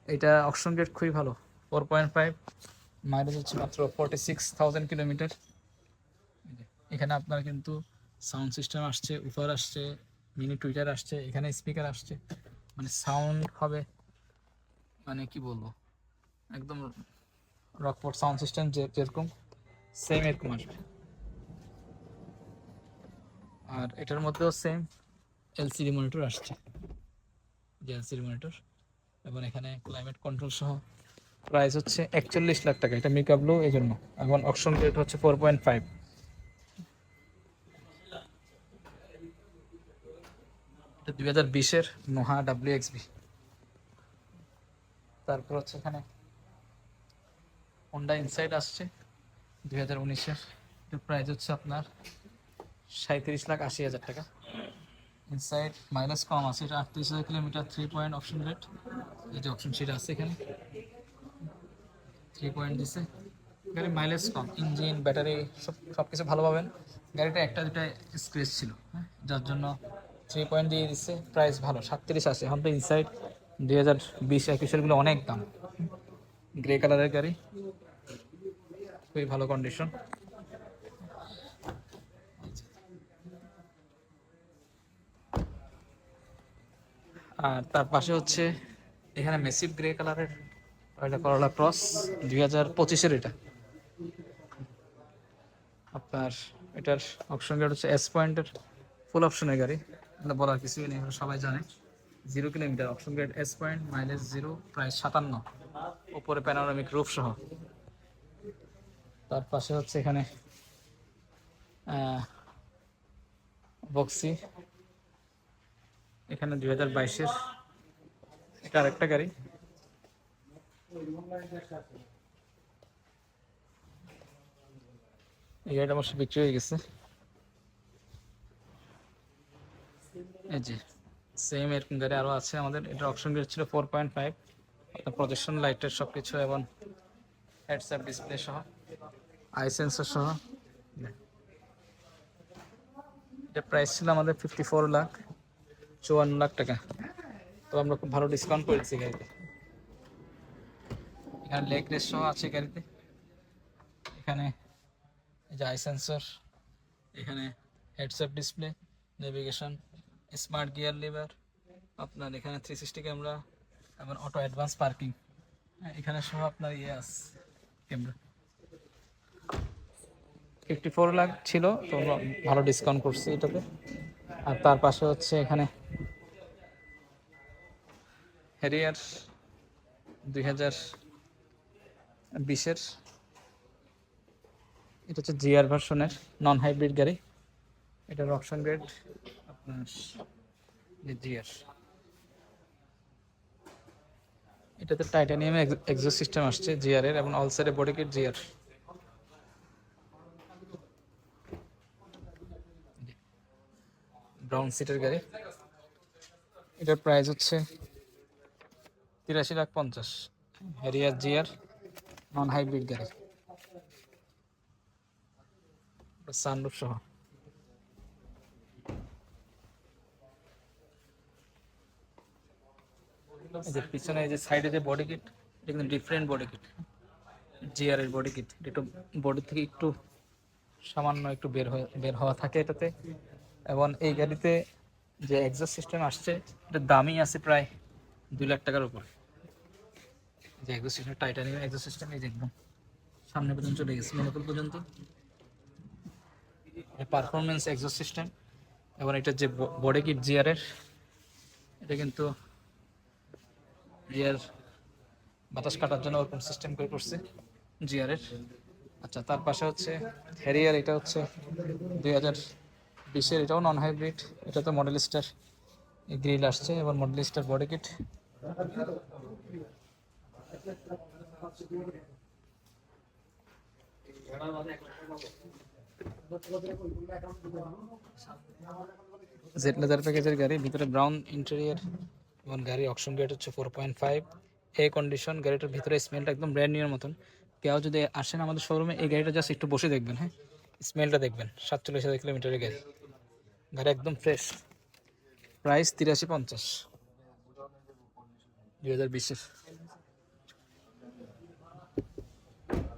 এটা অপশন গেট খুবই ভালো, 4.5, মাইলেজ হচ্ছে মাত্র 46,000 কিলোমিটার। এখানে আপনার কিন্তু সাউন্ড সিস্টেম আসছে, উফার আসছে, মিনি টুইটার আসছে, এখানে স্পিকার আসছে, মানে সাউন্ড হবে, মানে কি বলবো, একদম রকফোর্ড সাউন্ড সিস্টেম যেরকম সেম এরকম আসবে। আর এটার মধ্যেও সেম এলসিডি মনিটর আসছে, যে এলসিডি মনিটর, এবং এখানে ক্লাইমেট কন্ট্রোল সহ। প্রাইস হচ্ছে 41 লাখ টাকা, এটা মিকা ব্লু এই জন্য। এখন অপশন রেট হচ্ছে 4.5। এটা 2020-এর নোহা WXB। তারপর হচ্ছে এখানে হোন্ডা ইনসাইড আসছে 2019-এর, এটার প্রাইস হচ্ছে আপনার 37,80,000 টাকা। ইনসাইড মাইলেজ কম আছে, এটা 38,000 কিলোমিটার, 3 পয়েন্ট অপশন রেট। এই যে অপশন সেটা আছে এখানে, 3 পয়েন্ট দিছে। গাড়ির মাইলেজ কম, ইঞ্জিন ব্যাটারি সব কিছু ভালো পাবেন। গাড়িটা একটা দুটা স্ক্রেচ ছিল, হ্যাঁ, যার জন্য 3 পয়েন্ট দিয়ে দিচ্ছে। প্রাইস ভালো, 37 আছে। এখন তো ইনসাইড 2020-21-এরগুলো অনেক দাম। গ্রে কালারের গাড়ি, খুবই ভালো কন্ডিশন। আর তার পাশে হচ্ছে এখানে মেসিভ গ্রে কালারের এটা করলা ক্রস 2025-এর। এটা আপনার এটার অপশন রেট হচ্ছে এস পয়েন্টের ফুল অপশনের গাড়ি, এটা বলার কিছুই নেই, সবাই জানে। 0 kilometre, option rate S point, mileage 0, প্রায় 57, উপরে প্যানোরামিক রুফ সহ। তার পাশে হচ্ছে এখানে বক্সি, এখানে 2022-এর, এটা আরেকটা গাড়ি। এই গাড়িটা অবশ্য বিক্রি হয়ে গেছে। এই যে সেম এরকম গাড়ি আরও আছে আমাদের। এটার অপশন রেট ছিল 4.5, আপনার প্রজেকশন লাইটের সব কিছু এবং হেডস আপ ডিসপ্লে সহ, আই সেন্সর সহ। এটা প্রাইস ছিল আমাদের 54 লাখ টাকা। তো আমরা খুব ভালো ডিসকাউন্ট করেছি গাড়িতে। এখানে লেগ রেস সহ আছে গাড়িতে। এখানে এই যে আই সেন্সর, এখানে heads up display, navigation, smart gear lever, আপনার এখানে 360 ক্যামেরা এবং অটো অ্যাডভান্স পার্কিং, এখানে সহ আপনার ইয়ে আছে ক্যামেরা। 54 লাখ ছিল, তো আমরা ভালো ডিসকাউন্ট করছি এটাতে। আর তার পাশে হচ্ছে এখানে হ্যারিয়ার 2020-এর, এটা হচ্ছে জিআর ভার্সনের নন হাইব্রিড গাড়ি। এটার অপশন রেট আপনার জিআর। এটাতে টাইটানিয়াম এক্সস্ট সিস্টেম আসছে জিআর এর, এবং অল সাইডে বডি কিট জিআর। ব্রাউন সিটের গাড়ি, এটার প্রাইস হচ্ছে 83,50,000। হ্যারিয়ার জিআর নন হাইব্রিড গাড়ি, সানরুফ সহ। এই যে পিছনে এই যে সাইডে যে বডি কিট, এটা কিন্তু ডিফারেন্ট বডি কিট, জিআর এর বডি কিট। একটু বডি থেকে একটু সামান্য একটু বের হওয়া থাকে এটাতে। এবং এই গাড়িতে যে এক্সস্ট সিস্টেম আসছে, এটার দামই আছে প্রায় 2 লাখ টাকার উপরে। যে exhaust system, titanium exhaust system, এই যে একদম সামনে পর্যন্ত চলে গেছে, মনোকল পর্যন্ত। পারফরমেন্স এক্সস্ট সিস্টেম, এবং এটার যে বডি কিট জিআর এর, এটা কিন্তু জিআর বাতাস কাটার জন্য ওরকম সিস্টেম করে করছে জিআর এর। আচ্ছা, তার পাশে হচ্ছে হ্যারিয়ার, এটা হচ্ছে 2020-এর, এটাও নন হাইব্রিড। এটা তো মডেল স্টার গ্রিল আসছে এবং model star body kit. Z leather প্যাকেজের গাড়ি, ভিতরে ব্রাউন ইন্টেরিয়ার, এবং গাড়ি অকশন রেট হচ্ছে 4.5, এ কন্ডিশন। গাড়িটার ভিতরে স্মেলটা একদম ব্র্যান্ড নিউর মতন। কেউ যদি আসেন আমাদের শোরুমে, এই গাড়িটা জাস্ট একটু বসে দেখবেন, হ্যাঁ, স্মেলটা দেখবেন। 47,000 কিলোমিটারের গাড়ি, গাড়ি একদম ফ্রেশ। প্রাইস 83,50, 2020-এর।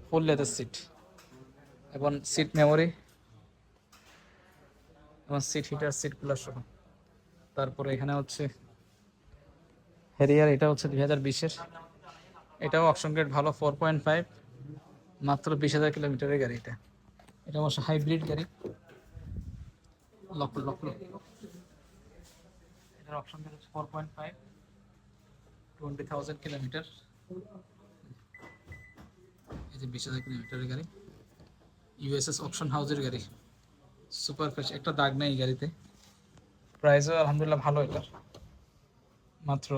ফুল লেদার সিট এবং সিট মেমোরি এবং সিট হিটার সিট কুলার সহ। তারপরে এখানে হচ্ছে হ্যারিয়ার, এটা হচ্ছে 2020-এর, এটাও অপশন গ্রেড ভালো, 4.5, মাত্র 20,000 কিলোমিটারের গাড়ি। এটা অবশ্য হাইব্রিড গাড়ি, লক লক লক। এটার অপশন গ্রেড হচ্ছে 4.5, 20,000 কিলোমিটার। এই যে 20,000 কিলোমিটারের গাড়ি, ইউএসএস অপশন হাউসের গাড়ি, সুপার ফ্রেশ, একটা দাগ নেই এই গাড়িতে। প্রাইসও আলহামদুলিল্লাহ ভালো, এটার মাত্র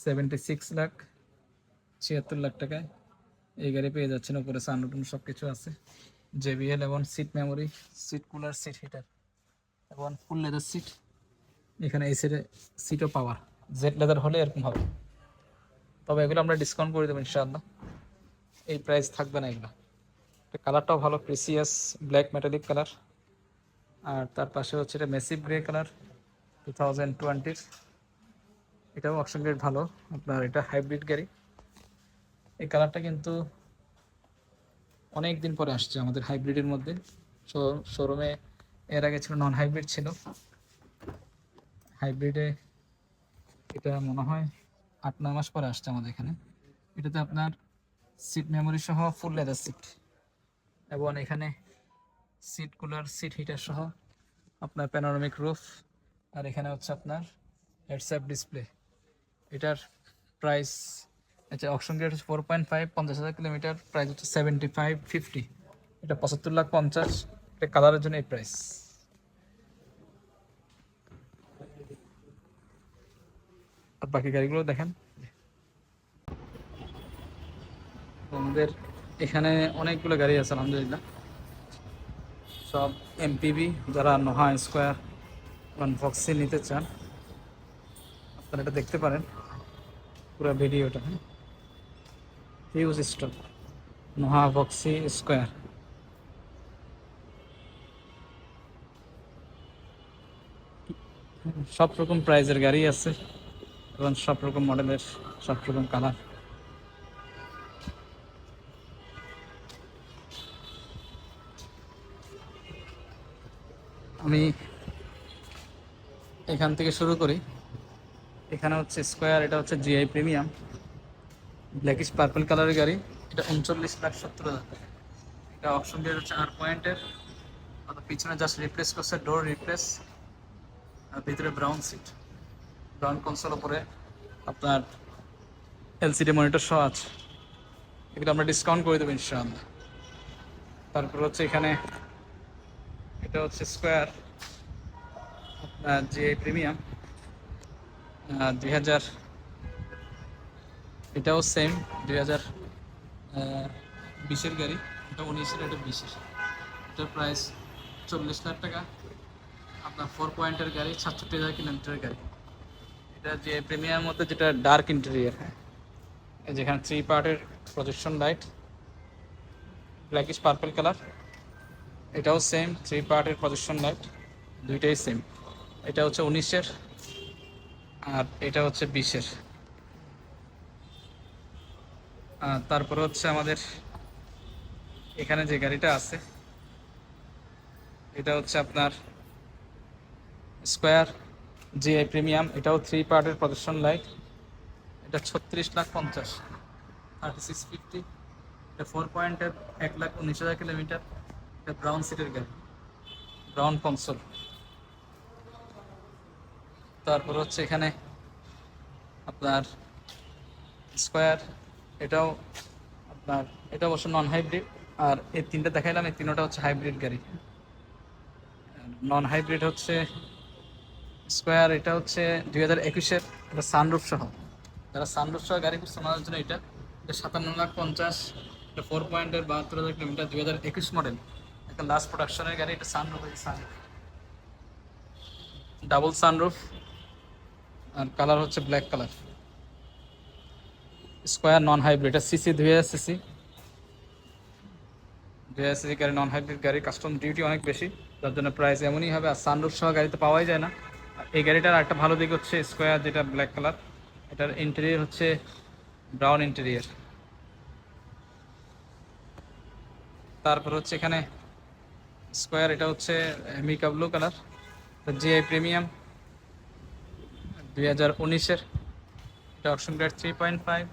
76,76,00,000 টাকায় এই গাড়ি পেয়ে যাচ্ছেন। উপরে সানরুফ সব কিছু আছে, জেবিএল এবং seat memory, seat cooler, seat heater এবং ফুল লেদার সিট। এখানে এই সাইডে সিটও পাওয়ার, জেড লেদার হলে এরকম হবে। তবে এগুলো আমরা ডিসকাউন্ট করে দেবো ইনশাআল্লাহ, এই প্রাইস থাকবে না এগুলো। কালারটাও ভালো, প্রিসিয়াস ব্ল্যাক মেটালিক কালার। আর তার পাশে হচ্ছে এটা মেসিভ গ্রে কালার, 2020-র, এটাও অপশন গ্রেড ভালো আপনার। এটা হাইব্রিড গাড়ি, এই কালারটা কিন্তু অনেক দিন পরে আসছে আমাদের হাইব্রিডের মধ্যে। শোরুমে এর আগে ছিল নন হাইব্রিড ছিল, হাইব্রিডে এটা মনে হয় 8-9 মাস পরে আসছে আমাদের এখানে। এটাতে আপনার সিট মেমোরি সহ ফুল লেদার সিট এবং এখানে সিট কুলার, সিট হিটার সহ আপনার প্যানোরামিক রুফ। আর এখানে হচ্ছে আপনার হেডস আপ ডিসপ্লে। এটার প্রাইস আচ্ছা, অপশন গ্রেড হচ্ছে 4.5, 50,000 কিলোমিটার, প্রাইস হচ্ছে 75,50। এটা 75,50,000, এটা কালারের জন্য এই প্রাইস। আর বাকি গাড়িগুলো দেখেন, আমাদের এখানে অনেকগুলো গাড়ি আছে আলহামদুলিল্লাহ, সব এমপিভি। যারা নোহা স্কোয়ার এবং ভক্সি নিতে চান আপনারা এটা দেখতে পারেন, পুরো ভিডিওটা। হ্যাঁ, huge stock, Noha Voxy square. সব রকম প্রাইজের গাড়ি আছে এবং সব রকম মডেলের, সব রকম কালার। আমি এখান থেকে শুরু করি। এখানে হচ্ছে স্কোয়ার, এটা হচ্ছে জিআই প্রিমিয়াম, ব্ল্যাকিশ পার্পল কালারের গাড়ি। এটা 39,70,000 টাকা। এটা অপশন দিয়ে হচ্ছে 8 পয়েন্টের, পিছনে জাস্ট রিপ্লেস করছে, ডোর রিপ্লেস। আর ভিতরে ব্রাউন সিট, ব্রাউন কনসোল, উপরে আপনার এলসিডি মনিটর সহ আছে। এগুলো আমরা ডিসকাউন্ট করে দেবো ইনশাআল্লাহ। তারপর হচ্ছে এখানে এটা হচ্ছে স্কোয়ার আপনার জিআই প্রিমিয়াম, 2000, এটাও সেম 2020-এর গাড়ি। এটা 19-এর, এটা 20-এর। এটার প্রাইস 40,00,000 টাকা। আপনার 4 পয়েন্টের গাড়ি, 66,000 কিলোমিটারের গাড়ি। এটা যে প্রিমিয়াম মধ্যে যেটা ডার্ক ইন্টেরিয়ার, হ্যাঁ, যেখানে 3 পার্টের projection light, blackish purple colour. এটাও সেম 3 পার্টের প্রজেকশন লাইট, দুইটাই সেম। এটা হচ্ছে 19-এর আর এটা হচ্ছে 20-এর। তারপরে হচ্ছে আমাদের এখানে যে গাড়িটা আছে এটা হচ্ছে আপনার স্কোয়ার জিআই প্রিমিয়াম, এটাও 3 পার্টের প্রদর্শন লাইট। এটা 36,50,000, 3650। এটা 4 পয়েন্টের, 1,19,000 কিলোমিটার। এটা ব্রাউন সিটের গাড়ি, ব্রাউন কনসোল। তারপর হচ্ছে এখানে আপনার স্কোয়ার, এটাও আপনার, এটা অবশ্য নন হাইব্রিড। আর এই তিনটা দেখাইলাম, এই তিনটা হচ্ছে হাইব্রিড গাড়ি। নন হাইব্রিড হচ্ছে স্কোয়ার, এটা হচ্ছে 2021-এর, এটা সানরুফ সহ। যারা সানরুফ সহ গাড়ি করছে ওনাদের জন্য এটা 57,50,000। এটা 4 পয়েন্টের, 72,000 কিলোমিটার, 2021 মডেল, একটা লাস্ট প্রোডাকশনের গাড়ি। এটা সানরুফ, সানরুফ, ডাবল সানরুফ, আর কালার হচ্ছে black colour. Square non hybrid, এটা সিসি 2000 সিসি, 2000 সিসি গাড়ি, নন হাইব্রিড গাড়ি। কাস্টম ডিউটি অনেক বেশি, যার জন্য প্রাইস এমনই হবে। আর সানরুফ সহ গাড়ি তো পাওয়াই যায় না। এই গাড়িটার একটা ভালো দিক হচ্ছে স্কোয়ার যেটা ব্ল্যাক কালার, এটার ইন্টেরিয়র হচ্ছে ব্রাউন ইন্টেরিয়র। তারপর হচ্ছে এখানে স্কোয়ার, এটা হচ্ছে mica blue colour, GI premium 2019-এর, এটা অপশন গ্রেড 3.5,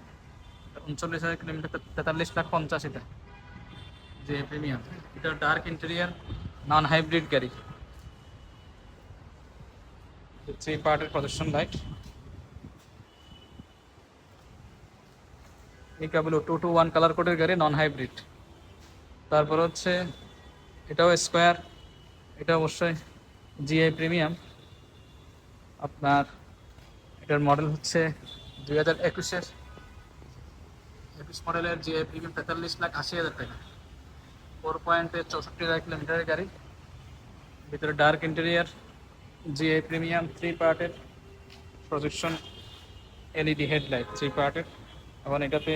39,000 কিলোমিটার, 43,50,000 এটা জিআই প্রিমিয়াম। এটা ডার্ক ইন্টেরিয়ার, নন হাইব্রিড গাড়ি, 3 পার্টের প্রদর্শন লাইট, মিকা ব্লু 221 কালার কোডের গাড়ি, নন হাইব্রিড। তারপর হচ্ছে এটাও স্কোয়ার, এটা অবশ্যই জিআই প্রিমিয়াম। আপনার এটার মডেল হচ্ছে 2021-এর, 21 মডেলের জিআই প্রিমিয়াম, 43,80,000 টাকা, 4.64 কিলোমিটারের গাড়ি, ভিতরে ডার্ক ইন্টেরিয়ার, জিআই প্রিমিয়াম, 3 পার্টের প্রজেকশন এলইডি হেডলাইট, 3 পার্টের। এবং এটাতে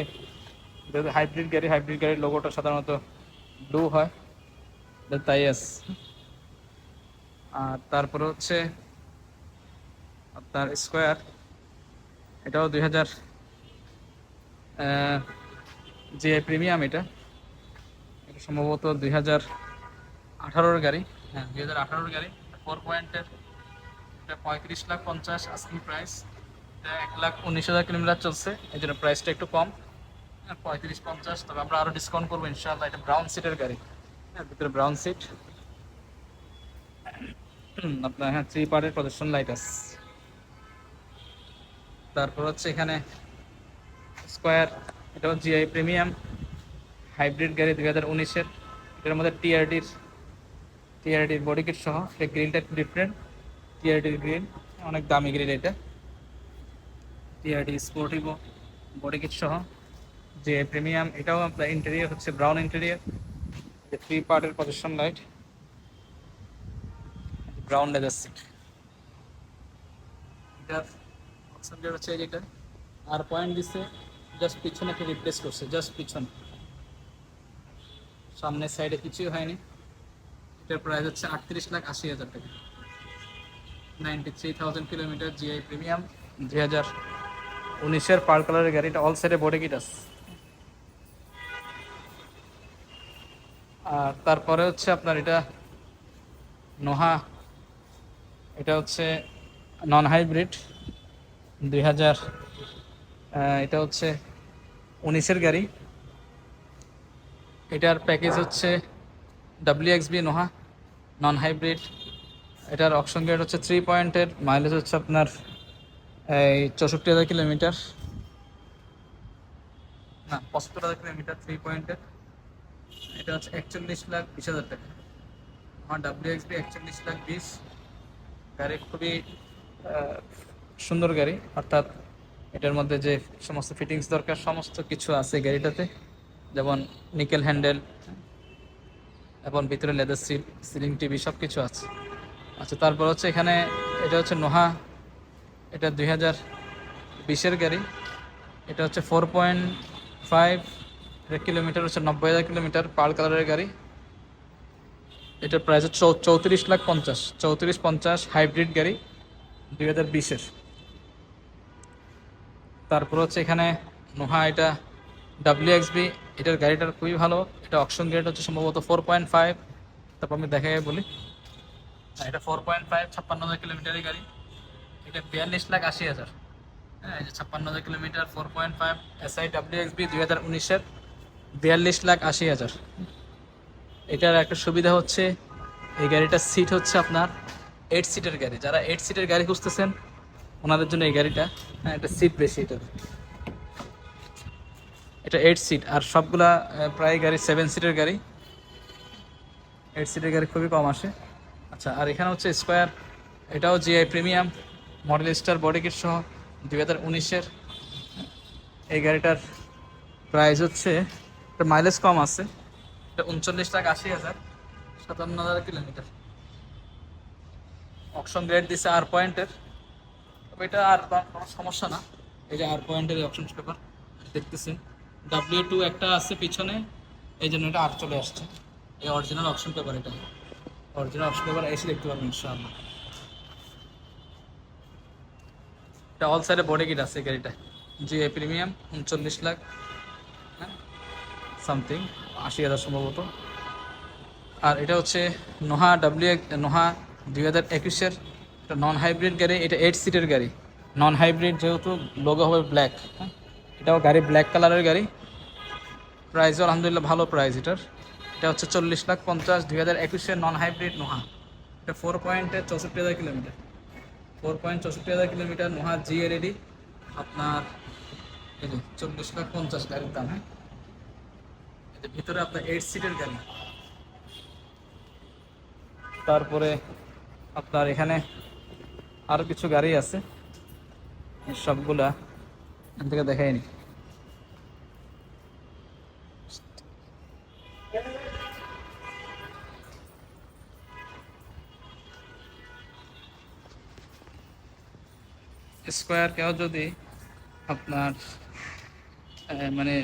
যেহেতু হাইব্রিড গাড়ি, হাইব্রিড গাড়ির লোগোটা সাধারণত ব্লু হয়, তাই এস। আর তারপরে হচ্ছে আপনার স্কোয়ার, এটাও 2000 জিআই প্রিমিয়াম, এটা সম্ভবত 2018-র গাড়ি, হ্যাঁ 2018-র গাড়ি, 4 পয়েন্টের, এটা 35,50,000 আস্কিং প্রাইস, এটা 1,19,000 কিলোমিটার চলছে, এই জন্য প্রাইসটা একটু কম, 35-50। তবে আমরা আরও ডিসকাউন্ট করবো ইনশাআল্লাহ। এটা ব্রাউন সিটের গাড়ি, হ্যাঁ ভিতরে ব্রাউন সিট, আপনার হ্যাঁ 3 পার্টের প্রদর্শন লাইট আছে। তারপর হচ্ছে এখানে স্কোয়ার, এটাও জিআই প্রিমিয়াম, হাইব্রিড গাড়ি, 2019-এর, এটার মধ্যে টিআরডির বডি কিট সহ, এটা গ্রিলটা একটু ডিফারেন্ট, টিআরডির গ্রিল, অনেক দামি গ্রিল এটা, টিআরডি স্পোর্টিভো বডি কিট সহ, জিআই প্রিমিয়াম। এটাও আপনার ইন্টেরিয়ার হচ্ছে ব্রাউন ইন্টেরিয়ার, 3 পার্টের projection light, brown leather seat. এটার অপশন হচ্ছে যেটা আর পয়েন্ট দিচ্ছে, জাস্ট পিছনে একটা রিপ্লেস করছে, জাস্ট পিছনে, সামনের সাইডে কিছুই হয়নি। এটার প্রাইস হচ্ছে 38,80,000 টাকা, 93,000 কিলোমিটার, জিআই প্রিমিয়াম, 2019-এর পার্ল কালারের গাড়ি, এটা অল সাইডে বডি কিট আছে। আর তারপরে হচ্ছে আপনার এটা নোহা, এটা হচ্ছে নন হাইব্রিড, 2000, এটা হচ্ছে 19-এর গাড়ি, এটার প্যাকেজ হচ্ছে WXB নোহা, নন হাইব্রিড। এটার অপশন গ্রেড হচ্ছে 3 পয়েন্টের, মাইলেজ হচ্ছে আপনার এই 64,000 কিলোমিটার, না 75,000 কিলোমিটার, 3 পয়েন্টের। এটা হচ্ছে 41,20,000 টাকা, আমার WXB 41,20,000। গাড়ি খুবই সুন্দর গাড়ি, অর্থাৎ এটার মধ্যে যে সমস্ত ফিটিংস দরকার সমস্ত কিছু আছে গাড়িটাতে, যেমন নিকেল হ্যান্ডেল এবং ভিতরে লেদার সিট, সিলিং টিভি সব কিছু আছে। আচ্ছা, তারপর হচ্ছে এখানে এটা হচ্ছে নোহা, এটা 2020-এর গাড়ি, এটা হচ্ছে 4.5 কিলোমিটার, হচ্ছে 90,000 কিলোমিটার, পার্ল কালারের গাড়ি। এটার প্রাইস হচ্ছে 34,50,000, 34,50 হাইব্রিড গাড়ি, 2020-এর। তারপর হচ্ছে এখানে নোহা, এটা WXB, এটার গাড়িটার খুবই ভালো, এটা অকশন গ্রেড হচ্ছে সম্ভবত 4.5। তারপর আমি দেখাই বলি, এটা 4.5, 56,000 কিলোমিটারের গাড়ি, এটা 42,80,000। হ্যাঁ, এই যে 56,000 কিলোমিটার, 4.5 SI WXB 2019-এর, 42,80,000। এটার একটা সুবিধা হচ্ছে এই গাড়িটার সিট হচ্ছে আপনার 8 সিটের গাড়ি, যারা 8 সিটের গাড়ি খুঁজতেছেন ওনাদের জন্য এই গাড়িটা, হ্যাঁ এটা সিট বেশি, এটা 8 সিট, আর সবগুলা প্রায় গাড়ি 7 সিটের গাড়ি, 8 সিটের গাড়ি খুবই কম আসে। আচ্ছা, আর এখানে হচ্ছে স্কোয়ার, এটাও GI premium, model star body kit সহ, 2019-এর। এই গাড়িটার প্রাইস হচ্ছে, এটা মাইলেজ কম আছে, এটা 39,80,000, 57,000 কিলোমিটার, অপশন গ্রেড দিচ্ছে আর পয়েন্টের। তবে এটা আর কোনো সমস্যা না, এই যে আর পয়েন্টের অপশন পেপার দেখতেছেন, W2 একটা আছে পিছনে, এই জন্য এটা আর চলে আসছে। এই অরিজিনাল অপশন পেপার, এটা অরিজিনাল অপশন পেপার এসে দেখতে পারবেন ইনশাআল্লাহ। এটা অল সাইডে বডি কিট আছে গাড়িটা, জিআই প্রিমিয়াম, 39 লাখ, হ্যাঁ সামথিং, 80,000 সম্ভবত। আর এটা হচ্ছে নোহা নোহা 2021-এর এটা নন হাইব্রিড গাড়ি, এটা 8 সিটের গাড়ি। নন হাইব্রিড যেহেতু লোগো হবে ব্ল্যাক, হ্যাঁ, এটাও গাড়ি ব্ল্যাক কালারের গাড়ি। প্রাইসও আলহামদুলিল্লাহ ভালো প্রাইস এটার। এটা হচ্ছে 40,50,000 2021-এর নন হাইব্রিড নোহা। এটা 4.64,000 কিলোমিটার, 4.64,000 কিলোমিটার নোহা GLED আপনার এই যে 40,50,000 গাড়ির দাম। হ্যাঁ, এর ভিতরে আপনার 8 সিটের গাড়ি। তারপরে আপনার এখানে আরও কিছু গাড়ি আছে, সবগুলা এখান থেকে দেখাইনি। স্কোয়ার কেউ যদি আপনার মানে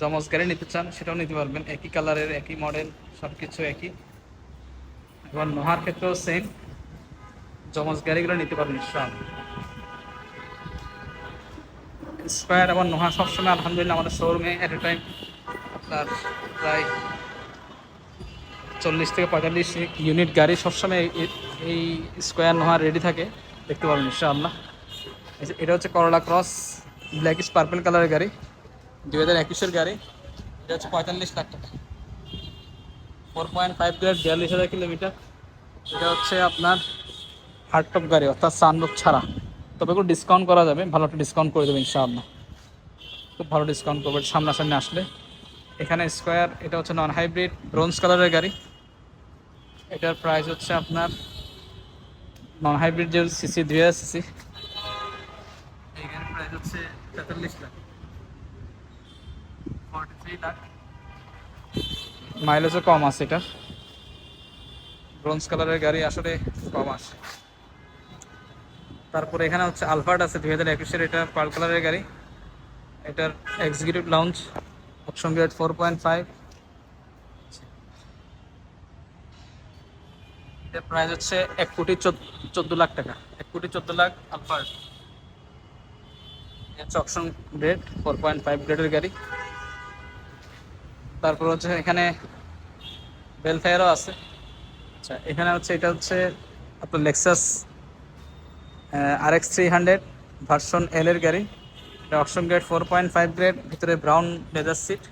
জমজ গাড়ি নিতে চান সেটাও নিতে পারবেন, একই কালারের একই মডেল সব কিছু একই। এবার নোহার ক্ষেত্রেও সেম, জমজ গাড়িগুলো নিতে পারবেন সব। স্কোয়ার এবং নোহা সবসময় আলহামদুলিল্লাহ আমাদের শোরুমে এট এ টাইম আপনার প্রায় 40 থেকে 45 ইউনিট গাড়ি সবসময় এই স্কোয়ার নোহা রেডি থাকে, দেখতে পারবেন ইনশাআল্লাহ। এটা হচ্ছে করলা ক্রস ব্ল্যাকিশ পার্পল কালারের গাড়ি, 2021-এর গাড়ি। এটা হচ্ছে 45 লাখ টাকা, 4.5 গ্রেড, 42,000 কিলোমিটার। এটা হচ্ছে আপনার হার্ডটপ গাড়ি অর্থাৎ সানরুফ ছাড়া, তবে একটু ডিসকাউন্ট করা যাবে, ভালো একটা ডিসকাউন্ট করে দেবে ইনশাআল্লাহ, খুব ভালো ডিসকাউন্ট করবে সামনাসামনি আসলে। এখানে স্কোয়ার, এটা হচ্ছে নন হাইব্রিড ব্রোঞ্জ কালারের গাড়ি। এটার প্রাইস হচ্ছে আপনার নন হাইব্রিড যে সিসি 2000 সিসি, এই গাড়ির প্রাইস হচ্ছে 43 লাখ, 43 লাখ। মাইলেজও কম আছে এটার, ব্রোঞ্জ কালারের গাড়ি আসলে কম আসে। তারপরে এখানে হচ্ছে আলফার্ড আছে 2021-এর, এটা পার্ল কালারের গাড়ি। এটার এক্সিকিউটিভ লাউঞ্জ, অপশন গ্রেড 4.5। এটার প্রাইস হচ্ছে 1,14,00,000 টাকা, 1,14,00,000 আলফার্ড। হচ্ছে অপশন গ্রেড 4.5 গ্রেডের গাড়ি। তারপর হচ্ছে এখানে বেলফায়ারও আছে। আচ্ছা, এখানে হচ্ছে এটা হচ্ছে আপনার লেক্সাস RX 300 ভার্সন L এর গাড়ি। এটা অপশন গ্রেড 4.5 গ্রেড, ভিতরে ব্রাউন লেদার সিট,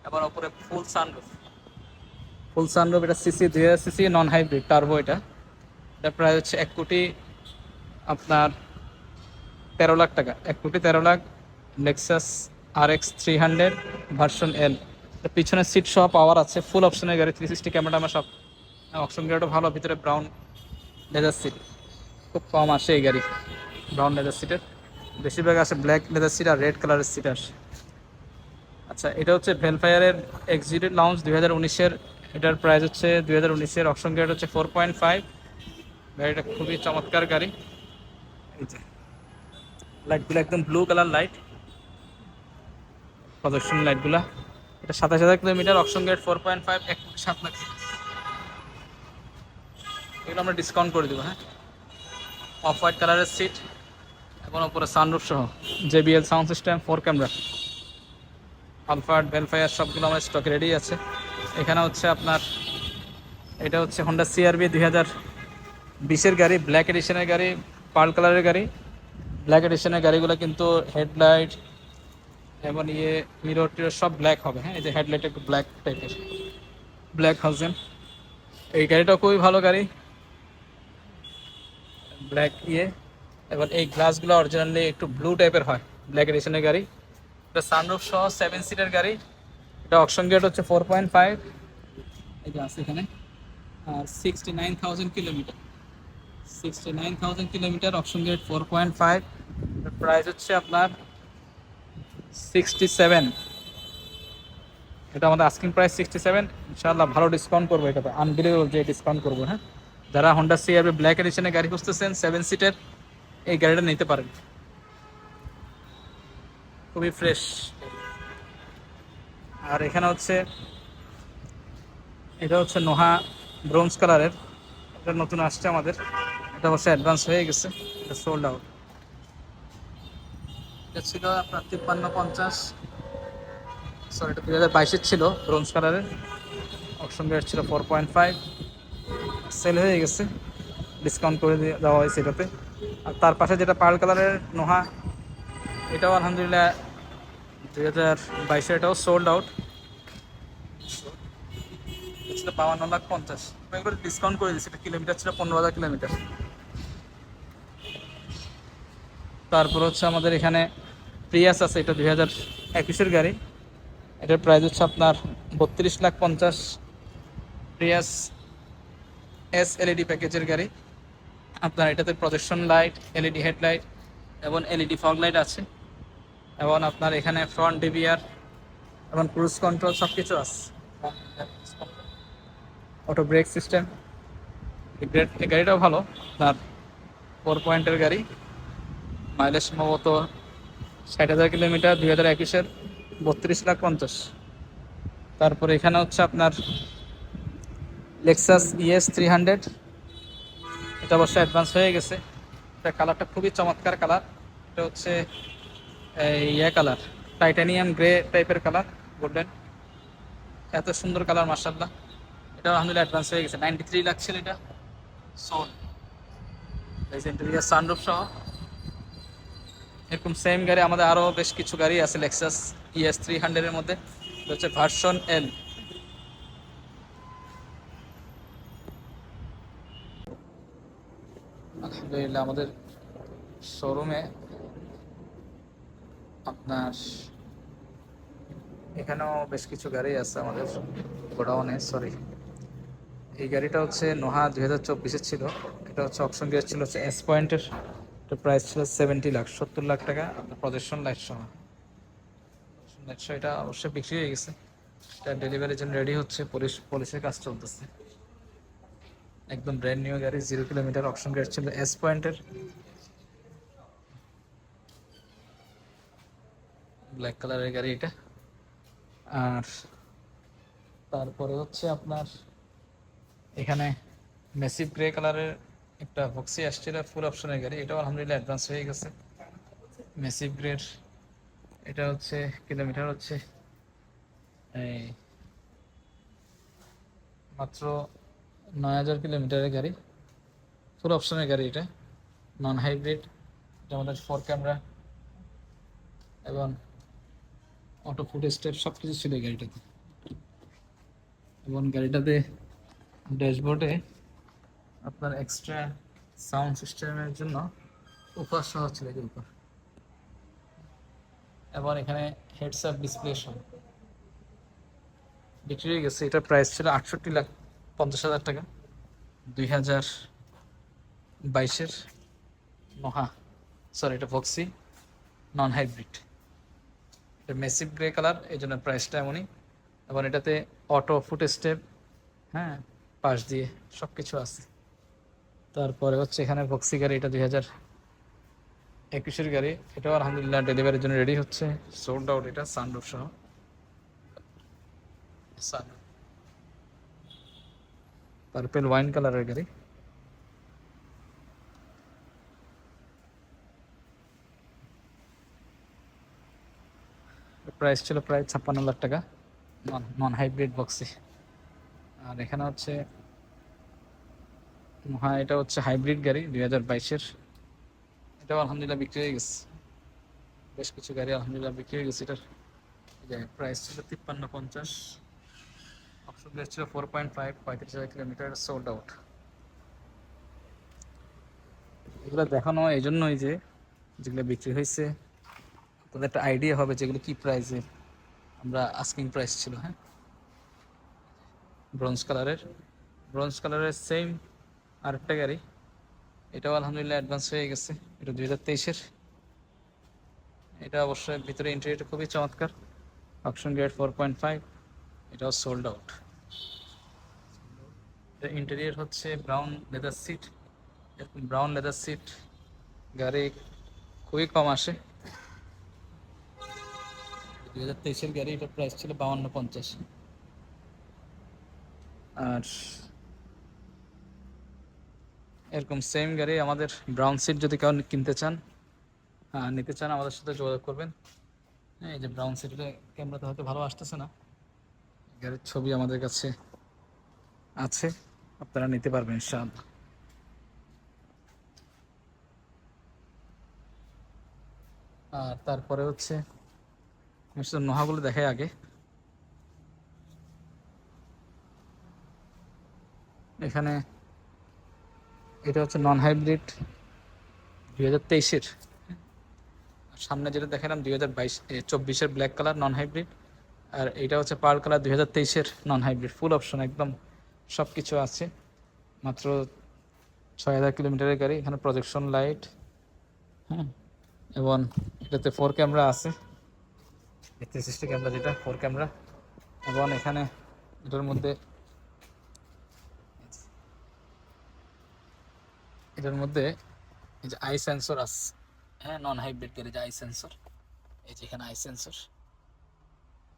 আবার ওপরে ফুল সানরুফ। এটা CC 2000 CC non hybrid turbo. এটা প্রায় হচ্ছে 1,13,00,000 আপনার 13 লাখ টাকা, 1,13,00,000 লেক্সাস RX 300 ভার্সন L। পিছনে সিট সহ পাওয়ার আছে, ফুল অপশনের গাড়ি, 360 ক্যামেরা আমার সব। অপশন গাড়িটা ভালো, ভিতরে ব্রাউন লেদার সিট, খুব কম আসে এই গাড়ি ব্রাউন লেদার সিটের, বেশিরভাগ আসে ব্ল্যাক লেদার সিট আর রেড কালারের সিট আসে। আচ্ছা, এটা হচ্ছে ভেলফায়ারের এক্সিকিউটিভ লাউঞ্জ 2019-এর। এটার প্রাইস হচ্ছে 2019-এর, অপশন গ্রেড হচ্ছে 4.5। গাড়িটা খুবই চমৎকার গাড়ি। এই যে লাইটগুলো একদম ব্লু কালার লাইট, প্রদর্শন লাইটগুলা। এটা 27,000 কিলোমিটার, অপশন গ্রেড 4.5, 1,07,00,000। এগুলো আমরা ডিসকাউন্ট করে দেবো। হ্যাঁ, অফ হোয়াইট কালারের সিট এবং উপরে সানরুফ সহ, JBL sound system, 4 camera. Alphard Vellfire সবগুলো আমার স্টকে রেডি আছে। এখানে হচ্ছে আপনার এটা হচ্ছে হন্ডা CR-V 2020-এর গাড়ি, ব্ল্যাক এডিশনের গাড়ি, পার্ল কালারের গাড়ি। ব্ল্যাক এডিশনের গাড়িগুলো কিন্তু হেডলাইট এবং মিরর টিরর সব ব্ল্যাক হবে। হ্যাঁ, এই যে হেডলাইট একটু ব্ল্যাক টাইপের, ব্ল্যাক হাউজেন। এই গাড়িটাও খুবই ভালো গাড়ি, ব্ল্যাক এবার এই গ্লাসগুলো অরিজিনালি একটু ব্লু টাইপের হয়, ব্ল্যাক এডিশনের গাড়ি। এটা সানরুফ সহ 7 সিটের গাড়ি। এটা অপশন গ্রেড হচ্ছে 4.5, এই গ্লাস এখানে। আর 69,000 kilometre, 69,000 kilometre, option grade 4.5। Price হচ্ছে আপনার 67। এটা আমাদের আস্কিং প্রাইস 67। ইনশাআল্লাহ ভালো ডিসকাউন্ট করবো, এটাতে আনবিলিভেবল যে ডিসকাউন্ট করবো। হ্যাঁ, যারা হন্ডা CR-V ব্ল্যাক এডিশনের গাড়ি খুঁজতেছেন 7 সিটের, এই গাড়িটা নিতে পারেন, খুবই ফ্রেশ। আর এখানে হচ্ছে এটা হচ্ছে নোহা ব্রোঞ্জ কালারের, এটা নতুন আসছে আমাদের, এটা অবশ্যই অ্যাডভান্স হয়ে গেছে, এটা সোল্ড আউট। এটা ছিল আপনার 53,50, সরি এটা 2022-এর ছিল, ব্রোঞ্জ কালারের। অপশন রেট ছিল 4.5, সেল হয়ে গেছে, ডিসকাউন্ট করে দেওয়া হয়েছে এটাতে। আর তার পাশে যেটা পার্ল কালারের নোহা, এটাও আলহামদুলিল্লাহ 2022-এ, এটাও সোল্ড আউট। ছিল 52,50,000, একবার ডিসকাউন্ট করে দিয়েছে। এটা কিলোমিটার ছিল 15,000 কিলোমিটার। তারপর হচ্ছে আমাদের এখানে প্রিয়াস আছে, এটা 2021-এর গাড়ি। এটার প্রাইস হচ্ছে আপনার 32,50,000। প্রিয়াস এস এলইডি প্যাকেজের গাড়ি। আপনার এটাতে প্রজেকশন লাইট, এলইডি হেডলাইট এবং এলইডি ফগ লাইট আছে। এবং আপনার এখানে ফ্রন্ট ডিভিআর এবং ক্রুজ কন্ট্রোল সব কিছু আছে। Auto brake system. এই গাড়িটাও ভালো, আপনার 4 পয়েন্টের গাড়ি। মাইলেজ সম্ভবত 60,000 কিলোমিটার, 2021-এর, 32,50,000। তারপরে এখানে হচ্ছে আপনার লেক্সাস ইএস 300। এটা অবশ্যই অ্যাডভান্স হয়ে গেছে। এটা কালারটা খুবই চমৎকার কালার। এটা হচ্ছে কালার, টাইটানিয়াম গ্রে টাইপের কালার, গোল্ডেন। এত সুন্দর কালার, মার্শাল্লাহ। এটা আলহামদুলিল্লাহ অ্যাডভান্স হয়ে গেছে। 93 লাখ ছিল এটা, সোল। ইন্টেরিয়ার সানরুফ সহ। এরকম সেম গাড়ি আমাদের আরও বেশ কিছু গাড়ি আছে লেক্সাস ইএস 300-এর মধ্যে। এটা হচ্ছে ভার্সন এল। আলহামদুলিল্লাহ আমাদের শোরুমে আপনার এখানেও বেশ কিছু গাড়ি আছে আমাদের গোডাউনে। সরি, এই গাড়িটা হচ্ছে নোহা 2024-এর ছিল। এটা হচ্ছে অপশন গিয়ার ছিল হচ্ছে এস পয়েন্টের। এটা প্রাইস ছিল 70 লাখ, 70 লাখ টাকা, আপনার প্রজেকশন লাইট সহ। লাইট সহ এটা অবশ্যই বিক্রি হয়ে গেছে। এটা ডেলিভারির জন্য রেডি হচ্ছে, পুলিশের কাজ চলতেছে। একদম ব্র্যান্ড নিউ গাড়ি, 0 কিলোমিটার। অপশন গিয়ার ছিল এস পয়েন্টের, ব্ল্যাক কালারের গাড়ি এটা। আর তারপরে হচ্ছে আপনার এখানে মেসিভ গ্রে কালারের একটা ভক্সি আসছিল, ফুল অপশনের গাড়ি। এটাও আলহামদুলিল্লাহ অ্যাডভান্স হয়ে গেছে। মেসিভ গ্রের এটা হচ্ছে কিলোমিটার হচ্ছে এই মাত্র 9,000 কিলোমিটারের গাড়ি, ফুল অপশনের গাড়ি এটা, নন হাইব্রিড। এটা আমাদের 4 ক্যামেরা এবং অটো ফুট স্টেপ সব কিছু ছিল এই গাড়িটাতে। এবং গাড়িটাতে ড্যাশবোর্ডে আপনার এক্সট্রা সাউন্ড সিস্টেমের জন্য উপহার সহ ছিল এর উপর। এবং এখানে হেডস আপ ডিসপ্লে সহ বিক্রি হয়ে গেছে। এটার প্রাইস ছিল 68,50,000 টাকা, 2022-এর নোহা। সরি, এটা ভক্সি নন হাইব্রিড। এটা মেসিভ গ্রে কালার, এই জন্য প্রাইসটা এমনই। এবং এটাতে অটো ফুট স্টেপ, হ্যাঁ, পাশ দিয়ে সব কিছু আছে। তারপরে হচ্ছে এখানে ভক্সি গাড়ি, এটা 2021-এর গাড়ি। এটাও আলহামদুলিল্লাহ ডেলিভারির জন্য রেডি হচ্ছে, সোল্ড আউট। এটা সানরুফ সহ, পার্পেল ওয়াইন কালারের গাড়ি। প্রাইস ছিল প্রায় 56 লাখ টাকা, নন হাইব্রিড বক্সি। আর এখানে হচ্ছে হ্যাঁ, এটা হচ্ছে হাইব্রিড গাড়ি 2022-এর। এটাও আলহামদুলিল্লাহ বিক্রি হয়ে গেছে। বেশ কিছু গাড়ি আলহামদুলিল্লাহ বিক্রি হয়ে গেছে। এটার প্রাইস ছিল 53,50। অপশন রেট ছিল 4.5, 35,000 কিলোমিটার, সোল্ড আউট। এগুলো দেখানো এই জন্যই যে যেগুলো বিক্রি হয়েছে তাদের একটা আইডিয়া হবে যেগুলো কি প্রাইসে। আমরা আস্কিং প্রাইস ছিল, হ্যাঁ। ব্রোঞ্জ কালারের সেম আরেকটা গাড়ি, এটাও আলহামদুলিল্লাহ অ্যাডভান্স হয়ে গেছে। এটা 2023-এর। এটা অবশ্যই ভিতরে ইন্টেরিয়রটা খুবই চমৎকার। অপশন গ্রেড 4.5, এটাও সোল্ড আউট। ইন্টেরিয়র হচ্ছে ব্রাউন লেদার সিট। এরকম ব্রাউন লেদার সিট গাড়ি খুবই কম আসে। 2023-এর গাড়ি, এটার প্রাইস ছিল 52,50। আর এরকম সেম গাড়ি আমাদের ব্রাউন সিট যদি কেউ কিনতে চান, নিতে চান, আমাদের সাথে যোগাযোগ করবেন। এই যে ব্রাউন সিটিটা ক্যামেরাতে হয়তো ভালো আসতেছে না, গাড়ির ছবি আমাদের কাছে আছে, আপনারা নিতে পারবেন ইনশাআল্লাহ। আর তারপরে হচ্ছে আমি শুধু নোহাগুলো দেখাই আগে। এখানে এটা হচ্ছে নন হাইব্রিড 2023-এর, সামনে যেটা দেখালাম 2024-এর ব্ল্যাক কালার নন হাইব্রিড, আর এটা হচ্ছে pearl colour 2023-এর non hybrid, full option একদম সব কিছু আছে। মাত্র 6000 কিলোমিটারের গাড়ি। এখানে প্রজেকশন লাইট, হ্যাঁ, এবং এটাতে 4 ক্যামেরা আছে, 360 ক্যামেরা, যেটা 4 ক্যামেরা। এবং এখানে এটার মধ্যে এই যে আই সেন্সর আছে, হ্যাঁ, নন হাইব্রিড গাড়ি যে আই সেন্সর, এই যে এখানে আই সেন্সর,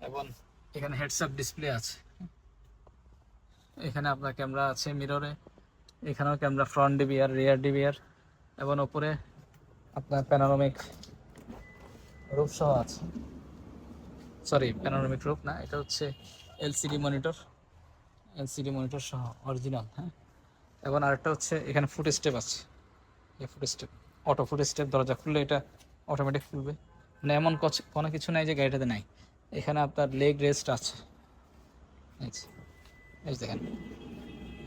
এবং এখানে হেডসআপ ডিসপ্লে আছে। এখানে আপনার ক্যামেরা আছে মিররে, এখানেও ক্যামেরা, ফ্রন্ট ডিভিআর, রিয়ার ডিভিআর, এবং ওপরে আপনার প্যানোরামিক রূপ সহ আছে। সরি, প্যানোরামিক রূপ না, এটা হচ্ছে এলসিডি মনিটর, এলসিডি মনিটর সহ অরিজিনাল, হ্যাঁ। এবং আরেকটা হচ্ছে এখানে ফুট স্টেপ আছে, এই foot step, auto foot step, দরজা খুললে এটা অটোমেটিক খুলবে, মানে এমন কোনো কিছু নাই যে গাড়িটাতে নাই। এখানে আপনার লেগ রেস্ট আছে, এই যে, এই দেখেন,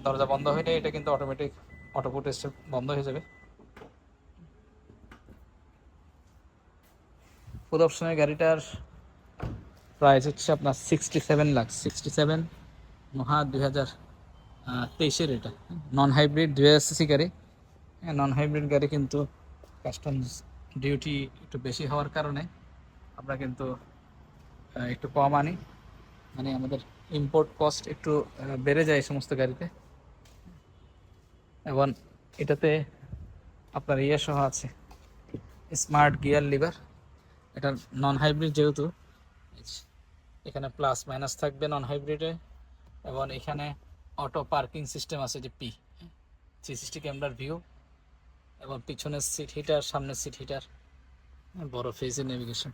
দরজা বন্ধ হইলে এটা কিন্তু অটোমেটিক অটো ফুট স্টেপ বন্ধ হয়ে যাবে। ফুল অপশনের গাড়িটার প্রাইস হচ্ছে আপনার 67 লাখ, 67, নোহা 2023-এর, এটা নন হাইব্রিড 2000 সিসি গাড়ি। নন হাইব্রিড গাড়ি কিন্তু কাস্টমস ডিউটি একটু বেশি হওয়ার কারণে আমরা কিন্তু একটু কম আনি, মানে আমাদের ইম্পোর্ট কস্ট একটু বেড়ে যায় এই সমস্ত গাড়িতে। এবং এটাতে আপনার ইয়ে সহ আছে, স্মার্ট গিয়ার লিভার। এটা নন হাইব্রিড যেহেতু, এখানে প্লাস মাইনাস থাকবে নন হাইব্রিডে, এবং এখানে অটো পার্কিং সিস্টেম আছে, যে পি 360 ক্যামেরার ভিউ, এবং পিছনের সিট হিটার, সামনের সিট হিটার, বড় ফেজের নেভিগেশন।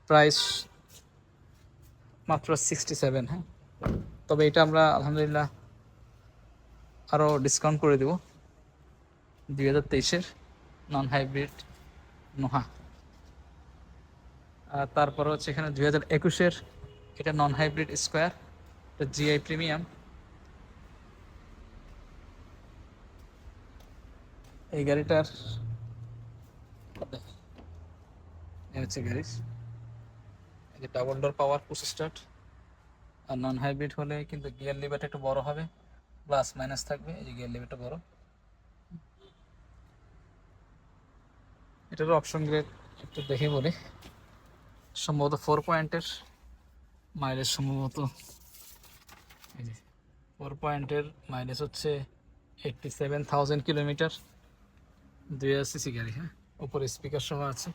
প্রাইস মাত্র 67, হ্যাঁ। তবে এটা আমরা আলহামদুলিল্লাহ আরও ডিসকাউন্ট করে দেব, 2023-এর নন হাইব্রিড নোহা। আর তারপর হচ্ছে এখানে 2021-এর, এটা নন হাইব্রিড স্কোয়ার, এটা জিআই প্রিমিয়াম। এই গাড়িটার হচ্ছে গাড়ির এই যে double door power push start. আর নন হাইব্রিড হলে কিন্তু গিয়ার লিভারটা একটু বড় হবে, প্লাস মাইনাস থাকবে, এই যে গিয়ার লিভারটা বড়। এটারও অপশন গ্রেড একটু দেখে বলি, সম্ভবত 4 পয়েন্টের মাইলেজ, সম্ভবত এই যে 4 পয়েন্টের মাইলেজ হচ্ছে 87,000 কিলোমিটার, 2000 সিসি গাড়ি, হ্যাঁ। উপরে স্পিকার সহ আছে,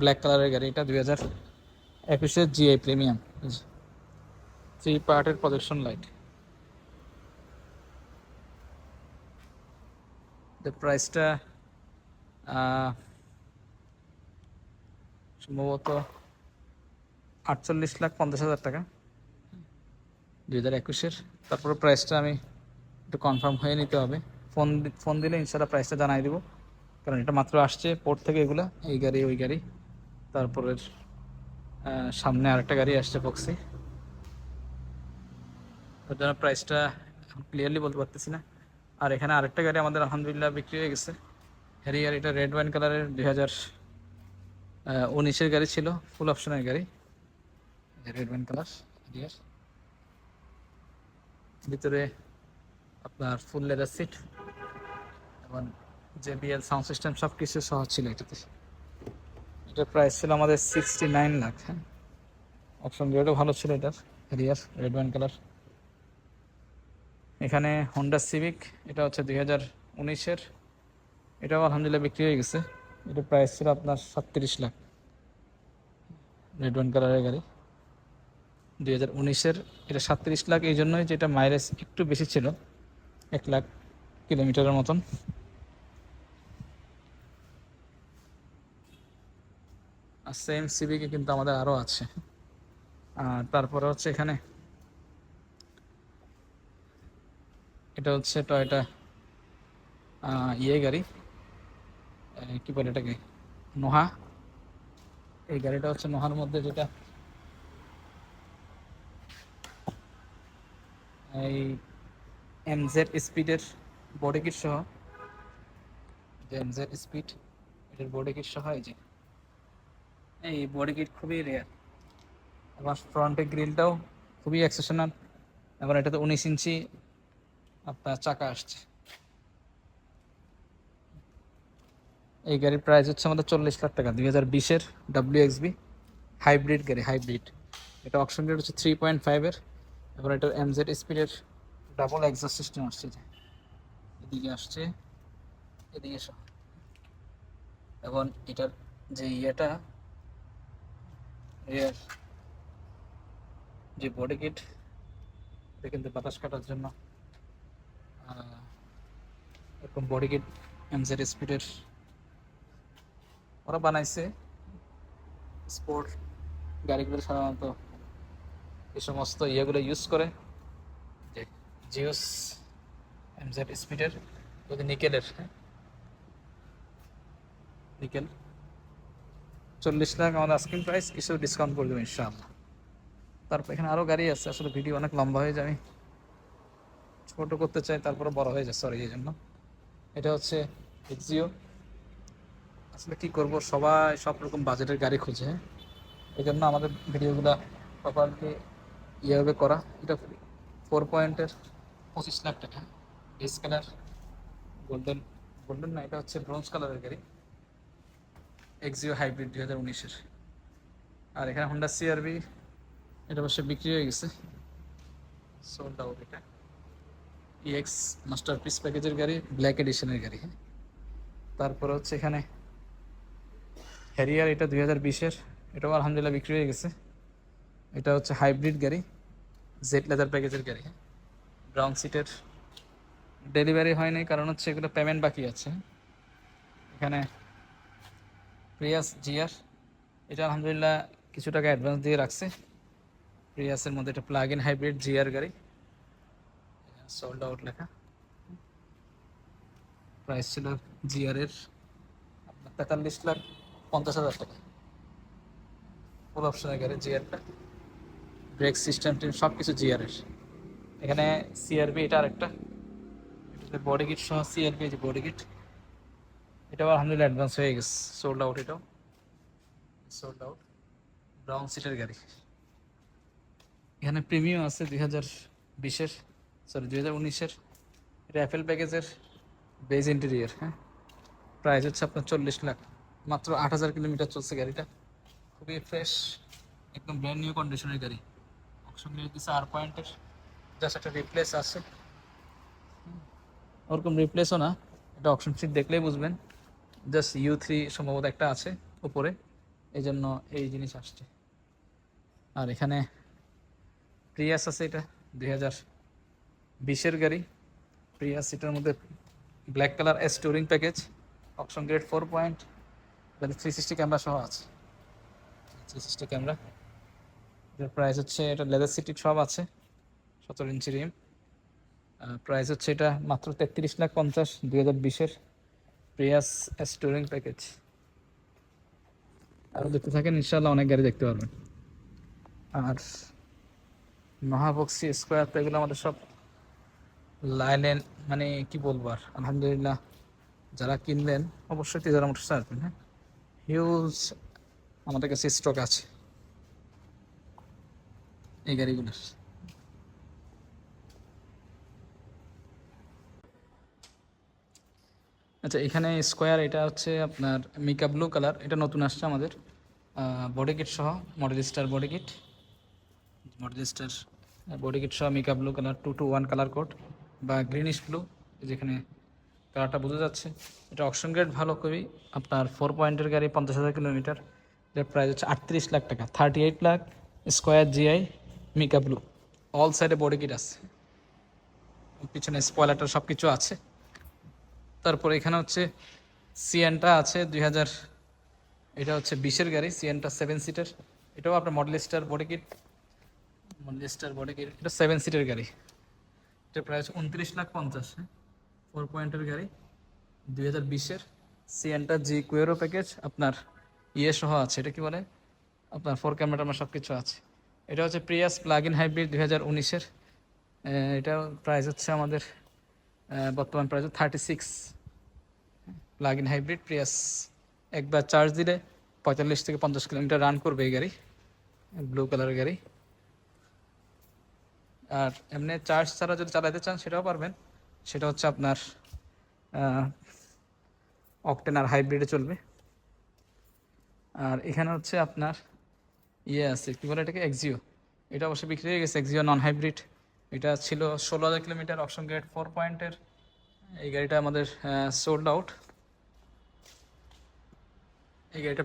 ব্ল্যাক কালারের গাড়ি, এটা 2021-এর জিআই প্রিমিয়াম, 3 পার্টের প্রজেকশন লাইট। প্রাইসটা সম্ভবত 48,50,000 টাকা, 2021-এর। তারপরে প্রাইসটা আমি একটু কনফার্ম হয়ে নিতে হবে, ফোন দিলে ইনশাল্লাহ প্রাইসটা জানাই দেবো, কারণ এটা মাত্র আসছে পোর্ট থেকে, এগুলা এই গাড়ি ওই গাড়ি। তারপরের সামনে আরেকটা গাড়ি আসছে বক্সি, ওর জন্য প্রাইসটা ক্লিয়ারলি বলতে পারতেছি না। আর এখানে আরেকটা গাড়ি আমাদের আলহামদুলিল্লাহ বিক্রি হয়ে গেছে, হ্যারিয়ার, এটা রেড ওয়াইন কালারের 2019-এর গাড়ি ছিল, ফুল অপশনের গাড়ি, রেড ওয়াইন কালার হ্যারিয়ার। ভিতরে আপনার ফুল লেদার সিট এবং JBL সাউন্ড সিস্টেম সব কিছু সহ ছিল এটাতে। এটার প্রাইস ছিল আমাদের 69 লাখ, হ্যাঁ। অপশন গ্রেডও ভালো ছিল এটার, হ্যারিয়ার রেড ওয়াইন কালার। এখানে হোন্ডা সিভিক, এটা হচ্ছে 2019-এর, এটাও আলহামদুলিল্লাহ বিক্রি হয়ে গেছে। এটার প্রাইস ছিল আপনার 37 লাখ, রেড ওয়াইন কালারের গাড়ি, 2019-এর। এটা 37 লাখ এই জন্যই যে এটা মাইলেজ একটু বেশি ছিল, 1 লাখ কিলোমিটারের মতন। আর সেম সিভিকে কিন্তু আমাদের আরও আছে। আর তারপরে হচ্ছে এখানে এটা হচ্ছে টয়োটা ইয়ে গাড়ি, কি বলে এটাকে, নোহা। এই গাড়িটা হচ্ছে নোহার মধ্যে, যেটা এই এমজেড স্পিডের বডি কিট সহ, যে এমজেড স্পিড এটার বডি কিট সহ, এই বডি কিট খুবই রেয়ার। আবার ফ্রন্টের গ্রিলটাও খুবই এক্সেপশনাল। এবার এটাতে 19 ইঞ্চি আপনার চাকা আসছে। এই গাড়ির প্রাইস হচ্ছে আমাদের 40 লাখ টাকা, 2020-এর WXB হাইব্রিড গাড়ি, হাইব্রিড। এটা অপশন রেট হচ্ছে 3.5-এর। এবার এটার এমজেড স্পিডের ডাবল এক্সস্ট সিস্টেম আসছে, যে এদিকে আসছে, এদিকে সহ। এবং এটার যে ইয়েটা, রিয়ার যে বডি কিট, এটা কিন্তু বাতাস কাটার জন্য এরকম বডি কিট এমজেড স্পিডের ওরা বানাইছে। স্পোর্ট গাড়িগুলো সাধারণত এই সমস্ত ইয়েগুলো ইউজ করে, যে জিওস এমজেড স্পিডের, যদি নিকেলের, নিকেল। 40 লাখ আমাদের আস্কিং প্রাইস, কিছু ডিসকাউন্ট করে দেবো ইনশাআল্লাহ। তারপর এখানে আরও গাড়ি আছে, আসলে ভিডিও অনেক লম্বা হয়ে যায়, আমি ছোটো করতে চাই, তারপরে বড় হয়ে যায়, সরি এই জন্য। এটা হচ্ছে এক্সিও। আসলে কী করবো, সবাই সব রকম বাজেটের গাড়ি খুঁজে, হ্যাঁ, এই জন্য আমাদের ভিডিওগুলো প্রপারলি ইয়েভাবে করা। এটা 4 পয়েন্টের 25 লাখ টাকা, বেস কালার, গোল্ডেন, গোল্ডেন না, এটা হচ্ছে ব্রোঞ্জ কালারের গাড়ি, এক্সিও হাইব্রিড 2019-এর। আর এখানে হোন্ডা সিআরভি, এটা অবশ্যই বিক্রি হয়ে গেছে, সোল্ড আউট। এটা ইএক্স মাস্টারপিস প্যাকেজের গাড়ি, ব্ল্যাক এডিশনের গাড়ি, হ্যাঁ। তারপরে হচ্ছে এখানে হ্যারিয়ার, এটা 2020-এর, এটাও আলহামদুলিল্লাহ বিক্রি হয়ে গেছে। এটা হচ্ছে হাইব্রিড গাড়ি, জেড লেদার প্যাকেজের গাড়ি, হ্যাঁ, ব্রাউন সিটের। ডেলিভারি হয়নি কারণ হচ্ছে এগুলো পেমেন্ট বাকি আছে। এখানে প্রিয়াস জিআর, এটা আলহামদুলিল্লাহ কিছু টাকা অ্যাডভান্স দিয়ে রাখছে। প্রিয়াসের মধ্যে এটা প্লাগ ইন হাইব্রিড জিআর গাড়ি, সোল্ড আউট লেখা। প্রাইস ছিল জিআরের আপনার 43,50,000 টাকা। ফুল অপশনের গাড়ি জিআরটা, ব্রেক সিস্টেম টিম সব কিছু জিআরের। এখানে সিআরবি, এটা আরেকটা, এটাতে বডি কিট সহ সিআরবি, যে বডি কিট, এটাও আলহামদুলিল্লাহ অ্যাডভান্স হয়ে গেছে, সোল্ড আউট। এটাও সোল্ড আউট, ব্রাউন সিটের গাড়ি। এখানে প্রিমিয়াম আছে 2020-এর, সরি 2019-এর, এটা অ্যাপেল প্যাকেজের বেজ ইন্টেরিয়ার, হ্যাঁ। প্রাইস হচ্ছে আপনার 40 লাখ, মাত্র 8,000 কিলোমিটার চলছে গাড়িটা, খুবই ফ্রেশ, একদম ব্র্যান্ড নিউ কন্ডিশনের গাড়ি। অপশন নিয়ে দিচ্ছে 8 পয়েন্টের, জাস্ট একটা রিপ্লেস আছে, ওরকম রিপ্লেসও না, এটা অপশন শিট দেখলেই বুঝবেন, জাস্ট U3 সম্ভবত একটা আছে উপরে, এই জন্য এই জিনিস আসছে। আর এখানে প্রিয়াস আছে, এটা 2020-এর গাড়ি, প্রিয়াস। এটার মধ্যে black colour S touring package, option grade 4 point, এটাতে 360 ক্যামেরা সহ আছে, 360 ক্যামেরা। এটার প্রাইস হচ্ছে, এটা লেদার সিটি সব আছে, 17 ইঞ্চি রিম। প্রাইস হচ্ছে এটা মাত্র 33,50,000, 2020-এর প্রিয়াস এস টুরিং প্যাকেজ। আরও দেখতে থাকেন, ইনশাল্লাহ অনেক গাড়ি দেখতে পারবেন। আর মহাবক্সি স্কোয়ার, তো এগুলো আমাদের সব লাইলেন, মানে কি বলবো আর, আলহামদুলিল্লাহ যারা কিনলেন অবশ্যই তেজারা মোটরস আসবেন, হ্যাঁ, হিউজ আমাদের কাছে স্টক আছে এই গাড়িগুলোর। আচ্ছা, এখানে স্কোয়ার, এটা হচ্ছে আপনার মিকা ব্লু কালার, এটা নতুন আসছে আমাদের, বডি কিট সহ, model star body kit, model star body kit সহ mica blue colour, 2-to-1 colour code বা গ্রিনিশ ব্লু, যেখানে কালারটা বোঝা যাচ্ছে। এটা অপশন গ্রেড ভালো, খুবই আপনার 4 পয়েন্টের গাড়ি, 50,000 কিলোমিটার। এটার প্রাইস হচ্ছে 38 লাখ টাকা, 38 lakh, square GI mica blue, all সাইডে বডি কিট আছে, পিছনে স্পয়লারটা সব কিছু আছে। তারপর এখানে হচ্ছে সিএনটা আছে, এটা হচ্ছে 20-এর গাড়ি, সিএনটা 7 সিটার। এটাও আপনার মডেল স্টার বডি কিট, এটা 7 সিটের গাড়ি। এটা প্রাইস 29,50,000। 4 পয়েন্টের গাড়ি, 2020-এর। সিএনটা জি কুয়েরো প্যাকেজ আপনার ইয়ে সহ আছে, এটা কি বলে আপনার 4 ক্যামেরা আমার সব কিছু আছে। এটা হচ্ছে প্রিয়াস প্লাগ ইন হাইব্রিড 2019-এর। এটা প্রাইস হচ্ছে আমাদের বর্তমান price 36। Plug in hybrid Prius, একবার চার্জ দিলে 45 থেকে 50 কিলোমিটার রান করবে এই গাড়ি, ব্লু কালারের গাড়ি। আর এমনি চার্জ ছাড়া যদি চালাতে চান সেটাও পারবেন, সেটা হচ্ছে আপনার অকটেন আর হাইব্রিডে চলবে। আর এখানে হচ্ছে আপনার ইয়ে আছে, কী বলে এটাকে, এক্সিও। এটা অবশ্যই বিক্রি হয়ে গেছে, এক্সিও নন হাইব্রিড। এটা ছিল 16,000 কিলোমিটার, অপশন গ্রেড 4 পয়েন্টের। এই গাড়িটা আমাদের সোল্ড আউট। এই গাড়িটা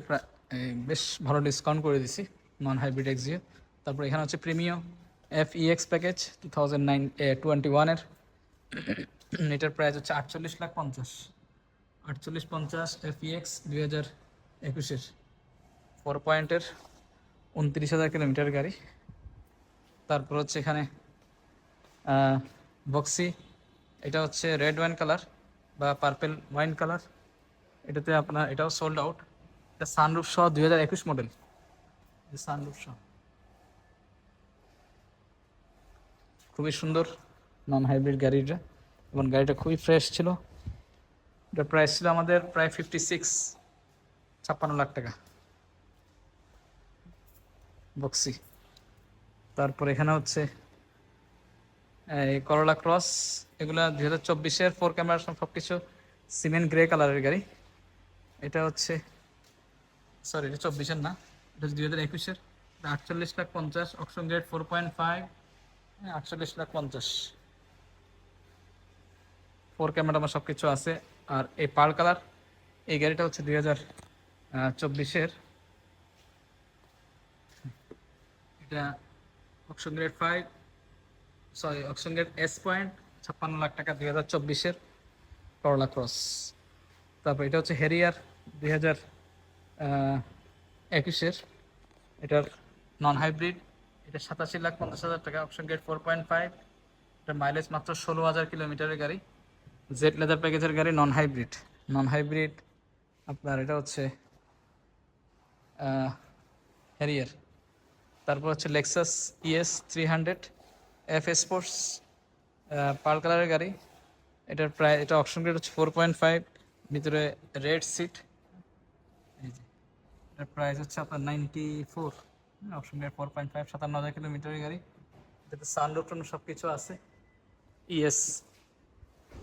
বেশ ভালো ডিসকাউন্ট করে দিছি, নন হাইব্রিড এক্সিও। তারপর এখানে হচ্ছে প্রিমিয়ম FEX প্যাকেজ 2021-এর। এটার প্রাইস হচ্ছে 48,50,000। 48,50 FEX 2021-এর, 4 পয়েন্টের, 29,000 কিলোমিটার গাড়ি। তারপর হচ্ছে এখানে বক্সি, এটা হচ্ছে রেড ওয়াইন কালার বা পার্পেল ওয়াইন কালার। এটাতে আপনার এটাও সোল্ড আউট। এটা সানরুফ সহ 2021 মডেল, সানরুফ সহ, খুবই সুন্দর নন হাইব্রিড গাড়িটা, এবং গাড়িটা খুবই ফ্রেশ ছিল। এটার প্রাইস ছিল আমাদের প্রায় 56 লাখ টাকা বক্সি। তারপর এখানে হচ্ছে এই করোলা ক্রস, এগুলা 2024-এর 4 ক্যামেরা সব কিছু সিমেন্ট গ্রে কালারের গাড়ি। এটা হচ্ছে সরি, এটা 24-এর না, এটা হচ্ছে 2021-এর। 48,50,000, অপশন গ্রেড 4.5, 48,50,000। 4 ক্যামেরা আমার সব কিছু আছে। আর এই পার্ল কালার, এই গাড়িটা হচ্ছে 2024-এর। এটা option grade 5, sorry option grade S point, 56 lakh টাকা, 2024-এর করোলা ক্রস। তারপর এটা হচ্ছে হেরিয়ার 2021-এর। এটার নন হাইব্রিড, এটা 87,50,000 টাকা, অপশন গ্রেড 4.5। এটা মাইলেজ মাত্র 16,000 কিলোমিটারের গাড়ি, জেড লেদার প্যাকেজের গাড়ি, নন হাইব্রিড। নন হাইব্রিড আপনার এটা হচ্ছে হ্যারিয়ার। তারপর হচ্ছে Lexus ES 300 F sports, pearl কালারের গাড়ি। এটার প্রায়, এটা অপশন গ্রেড হচ্ছে 4.5, ভিতরে রেড সিট। এই যে এটার প্রাইস হচ্ছে আপনার 94, অপশন গ্রেড 4.5, 57,000 কিলোমিটারের গাড়ি। এটাতে সানরুফ সব কিছু আছে। ES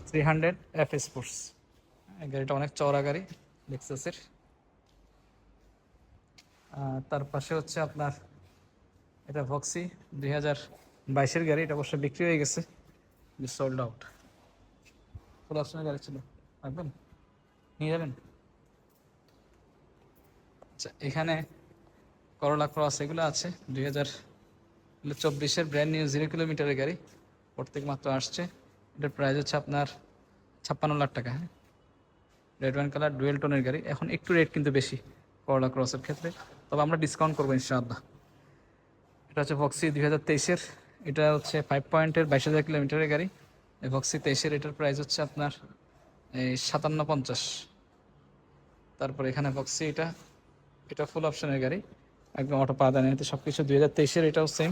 300 F স্পোর্টস, গাড়িটা অনেক চওড়া গাড়ি লেক্সাসের। তার পাশে হচ্ছে আপনার এটা ভক্সি 2022-এর গাড়ি, এটা অবশ্যই বিক্রি হয়ে গেছে, সোল্ড আউট। ফুল অপশনের গাড়ি ছিল, রাখবেন, নিয়ে যাবেন। আচ্ছা, এখানে করোলা ক্রস এগুলো আছে 2024-এর ব্র্যান্ড নিউ 0 কিলোমিটারের গাড়ি, প্রত্যেক মাত্র আসছে। এটার প্রাইস হচ্ছে আপনার 56 লাখ টাকা। হ্যাঁ, রেড ওয়াইন কালার ডুয়েল টোনের গাড়ি। এখন একটু রেট কিন্তু বেশি করোলা ক্রসের ক্ষেত্রে, তবে আমরা ডিসকাউন্ট করবো ইনশাআল্লাহ। এটা হচ্ছে ভক্সি 2023-এর, এটা হচ্ছে 5 পয়েন্টের, 22,000 কিলোমিটারের গাড়ি। এই ভক্সি 23-এর, এটার প্রাইস হচ্ছে আপনার এই 57,50। তারপর এখানে ভক্সি, এটা এটা ফুল অপশনের গাড়ি, একদম অটো পাদানি, এতে সব কিছু 2023-এর, এটাও সেম।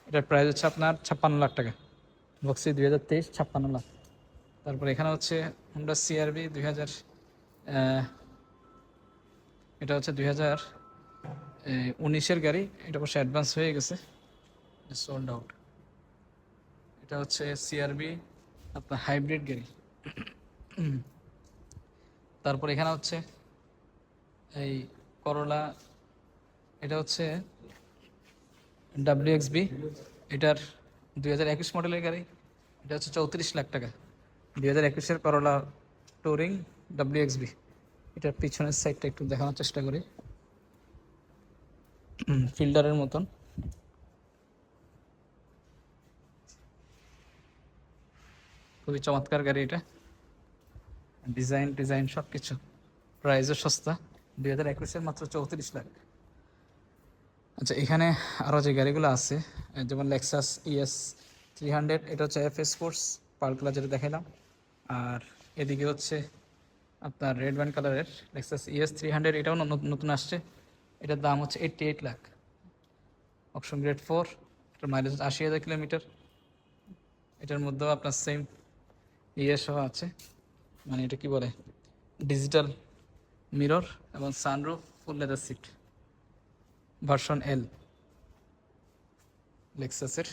এটার প্রাইস হচ্ছে আপনার 56 লাখ টাকা, ভক্সি 2023, 56 লাখ। তারপর এখানে হচ্ছে হোন্ডা CR-V 2000, এটা হচ্ছে 2019-এর গাড়ি, এটা অবশ্য অ্যাডভান্স হয়ে গেছে, সোল্ড আউট। এটা হচ্ছে CR-V আপনার হাইব্রিড গাড়ি। তারপর এখানে হচ্ছে এই করোলা, এটা হচ্ছে WXB, এটার 2021 মডেলের গাড়ি। এটা হচ্ছে 34 লাখ টাকা, 2021-এর করোলা টুরিং WXB। এটার পিছনের সাইডটা একটু দেখানোর চেষ্টা করি, ফিল্ডারের মতন। খুবই চমৎকার গাড়ি এটা, ডিজাইন সব কিছু, প্রাইসও সস্তা। 2021-এর মাত্র 34 লাখ। আচ্ছা, এখানে আরও যে গাড়িগুলো আছে যেমন লেক্সাস ইএস 300, এটা হচ্ছে এফ স্পোর্টস পার্ল কালার যেটা দেখাইলাম। আর এদিকে হচ্ছে আপনার রেড ওয়াইন কালারের লেক্সাস ইএস 300, এটাও নতুন আসছে। এটার দাম হচ্ছে 88 লাখ। অপশন গ্রেড 4, এটার মাইলেজ 80,000 কিলোমিটার। এটার মধ্যেও আপনার সেম ইয়ে সহ আছে, মানে এটা কি বলে, ডিজিটাল মিরর এবং sunroof, full leather seat, version L লেক্সাসের।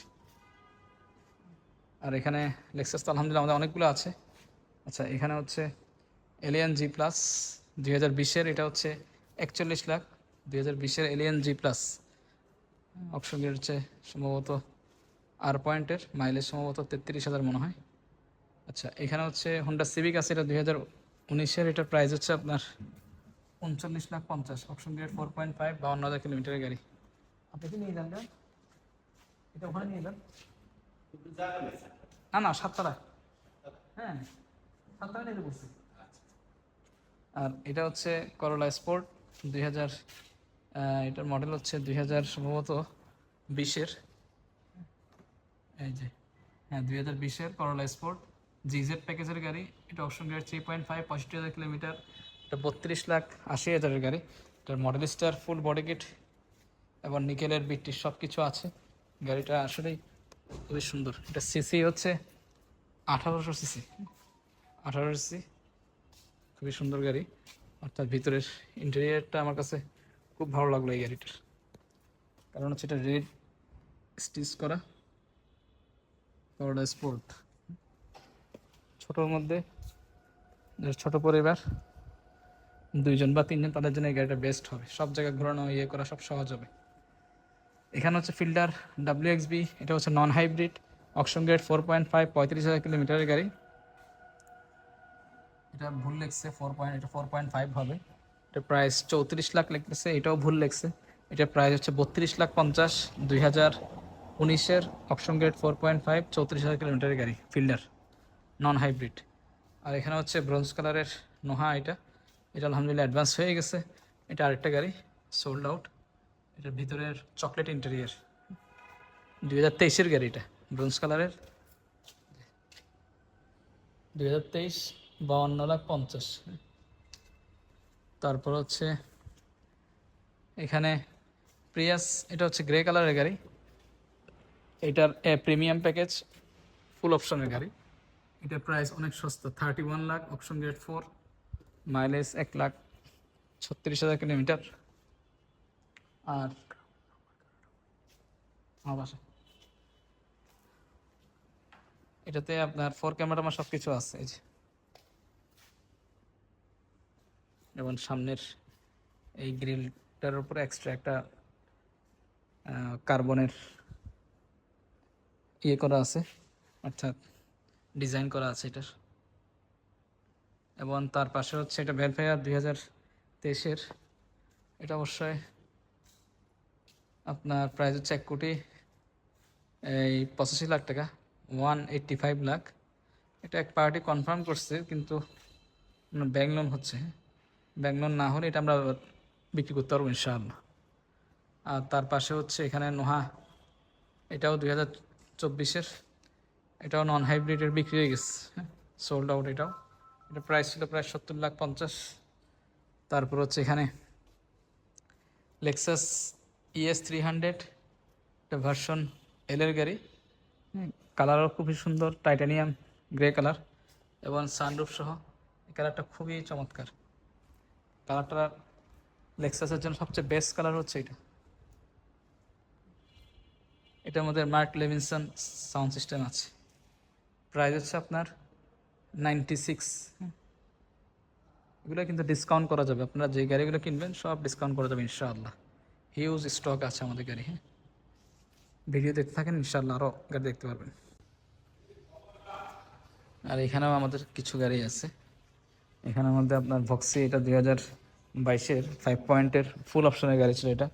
আর এখানে লেক্সাস তো আলহামদুলিল্লাহ আমাদের অনেকগুলো আছে। আচ্ছা, এখানে হচ্ছে এলিয়ান জি প্লাস 2020-এর, এটা হচ্ছে 41 লাখ। 2020-এর Allion G plus option grade হচ্ছে সম্ভবত আর পয়েন্টের, মাইলেজ সম্ভবত 33,000 মনে হয়। আচ্ছা, এখানে হচ্ছে হোন্ডা সিভিক আছে, এটা 2019-এর, এটার প্রাইস হচ্ছে আপনার 39,50,000। অপশন গ্রেড 4.5, 52,000 কিলোমিটারের গাড়ি। আপনি কি নিয়ে যান? এটা ওখানে নিয়ে যান। না না, 7 তলা। হ্যাঁ, 7 তলা নিতে বলছি। আর এটা হচ্ছে করোলা স্পোর্ট 2000, এটার মডেল হচ্ছে 2000 সম্ভবত 20-এর। এই যে, হ্যাঁ, 2020-এর করোলা স্পোর্ট জিজেড প্যাকেজের গাড়ি। এটা অপশন গ্রেড 3.5, 65,000 কিলোমিটার। এটা 32,80,000-এর গাড়ি। এটার model star, full body kit এবং নিকেলের বিটটি সব কিছু আছে। গাড়িটা আসলেই খুবই সুন্দর। এটা সিসি হচ্ছে 1800 সিসি, 1800 সিসি, খুবই সুন্দর গাড়ি। অর্থাৎ ভিতরের ইন্টেরিয়ারটা আমার কাছে খুব ভালো লাগলো এই গাড়িটার, কারণ হচ্ছে এটা রেড স্টিচ করা করোলা স্পোর্ট। ছোটোর মধ্যে, ছোট পরিবার 2 জন বা 3 জন, তাদের জন্য এই গাড়িটা বেস্ট হবে। সব জায়গায় ঘোরানো, ইয়ে করা সব সহজ হবে। এখানে হচ্ছে ফিল্ডার WXB, এটা হচ্ছে নন হাইব্রিড, অকশন গ্রেড 4.5, 35,000 কিলোমিটারের গাড়ি। এটা ভুল লেগছে 4 এটা 4.5 হবে। এটা প্রাইস 34 লাখ লিখতেছে, এটাও ভুল লেগছে। এটা প্রাইস হচ্ছে 32,50,000। 2019-এর অপশন গ্রেড 4.5, 34,000 কিলোমিটারের গাড়ি, ফিল্ডার নন হাইব্রিড। আর এখানে হচ্ছে ব্রোঞ্জ কালারের নোহা, এটা এটা আলহামদুলিল্লাহ অ্যাডভান্স হয়ে গেছে। এটা আরেকটা গাড়ি সোল্ড আউট। এটার ভিতরের চকলেট ইন্টেরিয়ার, 2023-এর গাড়ি, এটা ব্রোঞ্জ কালারের, 2023, 52,50,000। তারপর হচ্ছে এখানে প্রিয়াস, এটা হচ্ছে গ্রে কালারের গাড়ি। এটার প্রিমিয়াম প্যাকেজ, ফুল অপশনের গাড়ি। এটার প্রাইস অনেক সস্তা, 31 lakh. Option grade 4, mileage 1,36,000 kilometre. আর আমার বাসা, এটাতে আপনার 4 ক্যামেরা আমার সব কিছু আছে, এই যে। এবং সামনের এই গ্রিলটার উপরে এক্সট্রা একটা কার্বনের ইয়ে করা আছে, অর্থাৎ ডিজাইন করা আছে এটার। এবং তার পাশে হচ্ছে এটা ভেলফেয়ার 2023-এর। এটা অবশ্যই আপনার প্রাইস হচ্ছে 1,85,00,000 টাকা, 185 লাখ। এটা এক পার্টি কনফার্ম করছে, কিন্তু ব্যাংক লোন হচ্ছে। ব্যাংক লোন না হলে এটা আমরা বিক্রি করতে পারবো ইনশাআল্লাহ। আর তার পাশে হচ্ছে এখানে নোহা, এটাও 2024-এর, এটাও নন হাইব্রিডের, বিক্রি হয়ে গেছে, হ্যাঁ, সোল্ড আউট। এটাও, এটা প্রাইস ছিল প্রায় 70,50,000। তারপর হচ্ছে এখানে লেক্সাস ইএস 300, এটা ভার্সন এলের গাড়ি। কালারও খুবই সুন্দর, টাইটানিয়াম গ্রে কালার এবং সানরুফ সহ। এই কালারটা খুবই চমৎকার। কালারটা লেক্সাসের জন্য সবচেয়ে বেস্ট কালার হচ্ছে এটা। এটার মধ্যে মার্ক লেভিনসন সাউন্ড সিস্টেম আছে। প্রাইস হচ্ছে আপনার 96। এগুলো কিন্তু ডিসকাউন্ট করা যাবে, আপনারা যে গাড়িগুলো কিনবেন সব ডিসকাউন্ট করা যাবে ইনশাআল্লাহ। হিউজ স্টক আছে আমাদের গাড়ি, হ্যাঁ। ভিডিও দেখতে থাকেন, ইনশাআল্লাহ আরও গাড়ি দেখতে পারবেন। আর এখানেও আমাদের কিছু গাড়ি আছে। এখানের মধ্যে আপনার ভক্সি, এটা 2022-এর 5 পয়েন্টের ফুল অপশনের গাড়ি ছিল এটা।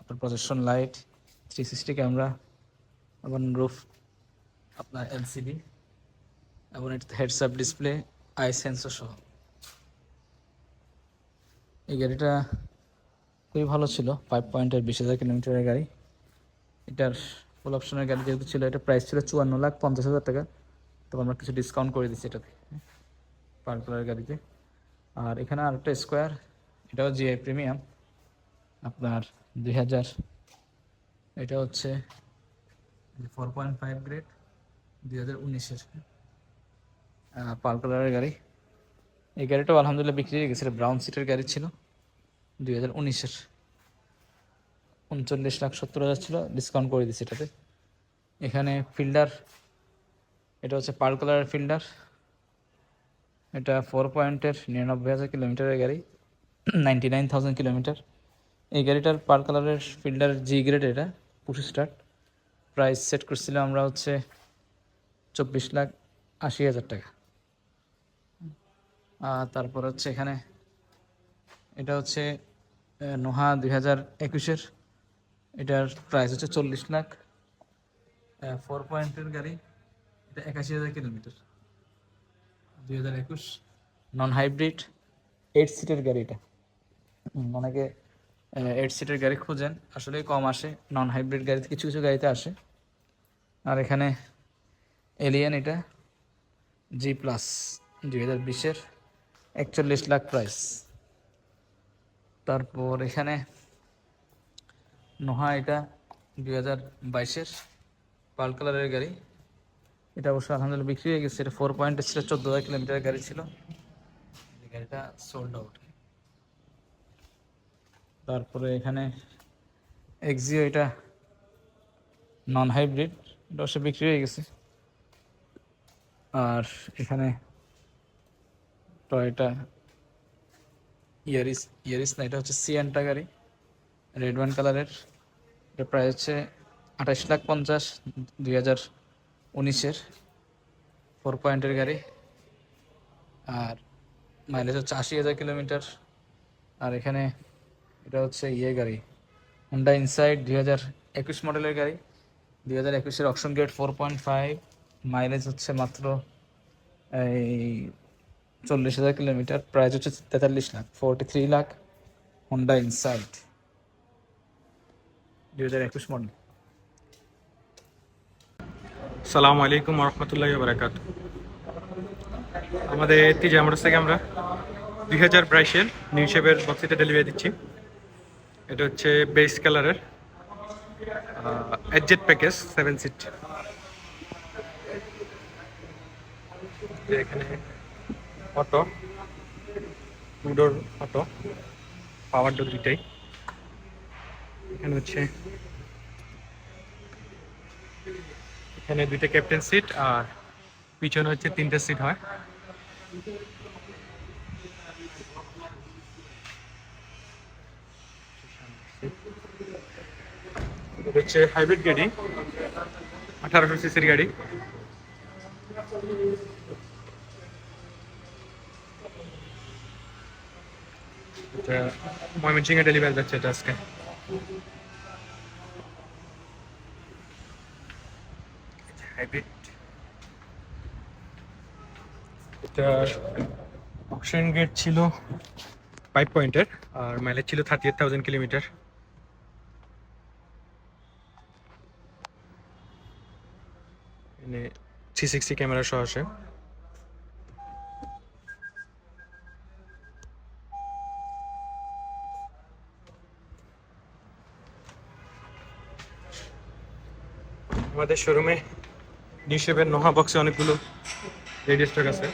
আপনার প্রজেকশন লাইট, 360 ক্যামেরা এবং রুফ আপনার এলসিডি, এবং এটা heads up display, eye sensor সহ। এই গাড়িটা খুবই ভালো ছিল, 5 পয়েন্টের 20,000 কিলোমিটারের গাড়ি। এটার ফুল অপশনের গাড়ি যেহেতু ছিল, এটা প্রাইস ছিল 54,50,000 টাকা, তবে আমরা কিছু ডিসকাউন্ট করে দিচ্ছি এটাতে, পার কালারের গাড়িতে। আর এখানে আরেকটা স্কোয়ার, এটাও জিআই প্রিমিয়াম, আপনার 2000, এটা হচ্ছে 4.5 গ্রেড 2019-এর পার কালারের গাড়ি। এই গাড়িটাও আলহামদুলিল্লাহ বিক্রি হয়ে গেছে, ব্রাউন সিটের গাড়ি ছিল 2019-এর, 39,70,000 ছিল, ডিসকাউন্ট করে দিচ্ছি এটাতে। এখানে ফিল্ডার, এটা হচ্ছে পার কালারের ফিল্ডার, এটা 4 পয়েন্টের 99,000 কিলোমিটারের গাড়ি, 99,000 কিলোমিটার। এই গাড়িটার পার কালারের ফিল্ডার জি গ্রেড, এটা পুশ স্টার্ট। প্রাইস সেট করছিলাম আমরা হচ্ছে 24,80,000 টাকা। আর তারপর হচ্ছে এখানে এটা হচ্ছে নোহা 2021-এর, এটার প্রাইস হচ্ছে 40 লাখ, 4 পয়েন্টের গাড়ি, এটা 81,000 কিলোমিটার, 2021, নন হাইব্রিড, 8 সিটের গাড়ি এটা। অনেকে 8 সিটের গাড়ি খুঁজেন, আসলে কম আসে, নন হাইব্রিড গাড়িতে কিছু কিছু গাড়িতে আসে। আর এখানে এলিয়ান, এটা G+ 2020-এর, 41 লাখ প্রাইস। তারপর এখানে নোহা, এটা 2022-এর পাল কালারের গাড়ি, এটা অবশ্য আলহামদুলিল্লাহ বিক্রি হয়ে গেছে। এটা 4 পয়েন্টের ছিল, 14,000 কিলোমিটারের গাড়ি ছিল, এই গাড়িটা সোল্ড আউট। তারপরে এখানে এক্সিও, এটা নন হাইব্রিড, এটা অবশ্য বিক্রি হয়ে গেছে। আর এখানে টয়োটা ইয়ারিস, না, এটা হচ্ছে সিএনটা গাড়ি, রেড ওয়াইন কালারের, এটা প্রাইস হচ্ছে 28,50,000, 2019-এর, 4 পয়েন্টের গাড়ি, আর মাইলেজ হচ্ছে 80,000 কিলোমিটার। আর এখানে এটা হচ্ছে গাড়ি, হুন্ডা ইনসাইড 2021 মডেলের গাড়ি, 2021-এর অকশন গ্রেড, 4.5, মাইলেজ হচ্ছে মাত্র এই 40,000 কিলোমিটার, প্রাইস হচ্ছে 43 lakh, 43 lakh, Honda inside 2021 model. সালামু আলাইকুম রহমতুল্লাহি বারাকাত। আমাদের তিজা মোটরস থেকে আমরা 2022-এর নিউ শেপের বক্সিটা ডেলিভারি দিচ্ছি। এটা হচ্ছে বেস কালারের এজেড প্যাকেজ 7 সিট। এখানে অটো, টু-ডোর অটো, পাওয়ার ডোর দুইটাই। এখানে হচ্ছে এখানে দুইটা ক্যাপ্টেন সিট, আর পিছনে হচ্ছে 3টে সিট হয়। এটা হচ্ছে হাইব্রিড গাড়ি, 1800 সিসির গাড়ি। এটা ময়মনসিংহে ডেলিভারি যাচ্ছে এটা আজকে। হাইব্রিড, এটা অকশন গেট ছিল 5 পয়েন্টের, আর মাইলেজ ছিল 38,000 কিলোমিটার। এখানে 360 ক্যামেরা সহ আসে। আমাদের শোরুমে নিউ শেপের নোহা বক্সে অনেকগুলো রেডি স্টক আছে।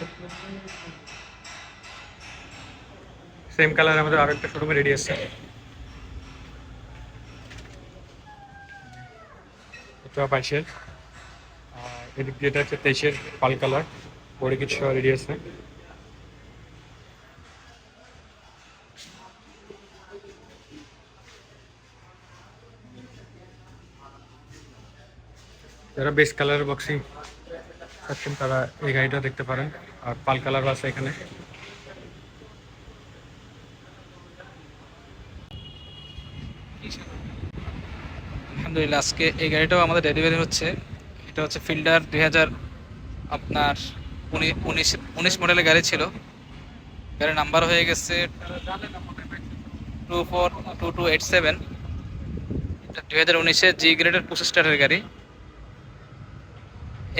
সেম কালার আমাদের আরো একটা শোরুমে রেডি আছে। এটা 22-এর, আর এদিক দিয়ে এটা হচ্ছে 23-এর পাল কালার, বডি কিট সহ রেডি আছে। যারা বেস কালার বক্সি চাচ্ছেন তারা এই গাড়িটা দেখতে পারেন, আর পাল কালারও আছে এখানে। আলহামদুলিল্লাহ আজকে এই গাড়িটাও আমাদের ডেলিভারি হচ্ছে। এটা হচ্ছে ফিল্ডার 2000, আপনার 19 মডেলের গাড়ি ছিল, গাড়ির নাম্বার হয়ে গেছে 2287, এটা 2019-এর জি গ্রেডের 25 গাড়ি।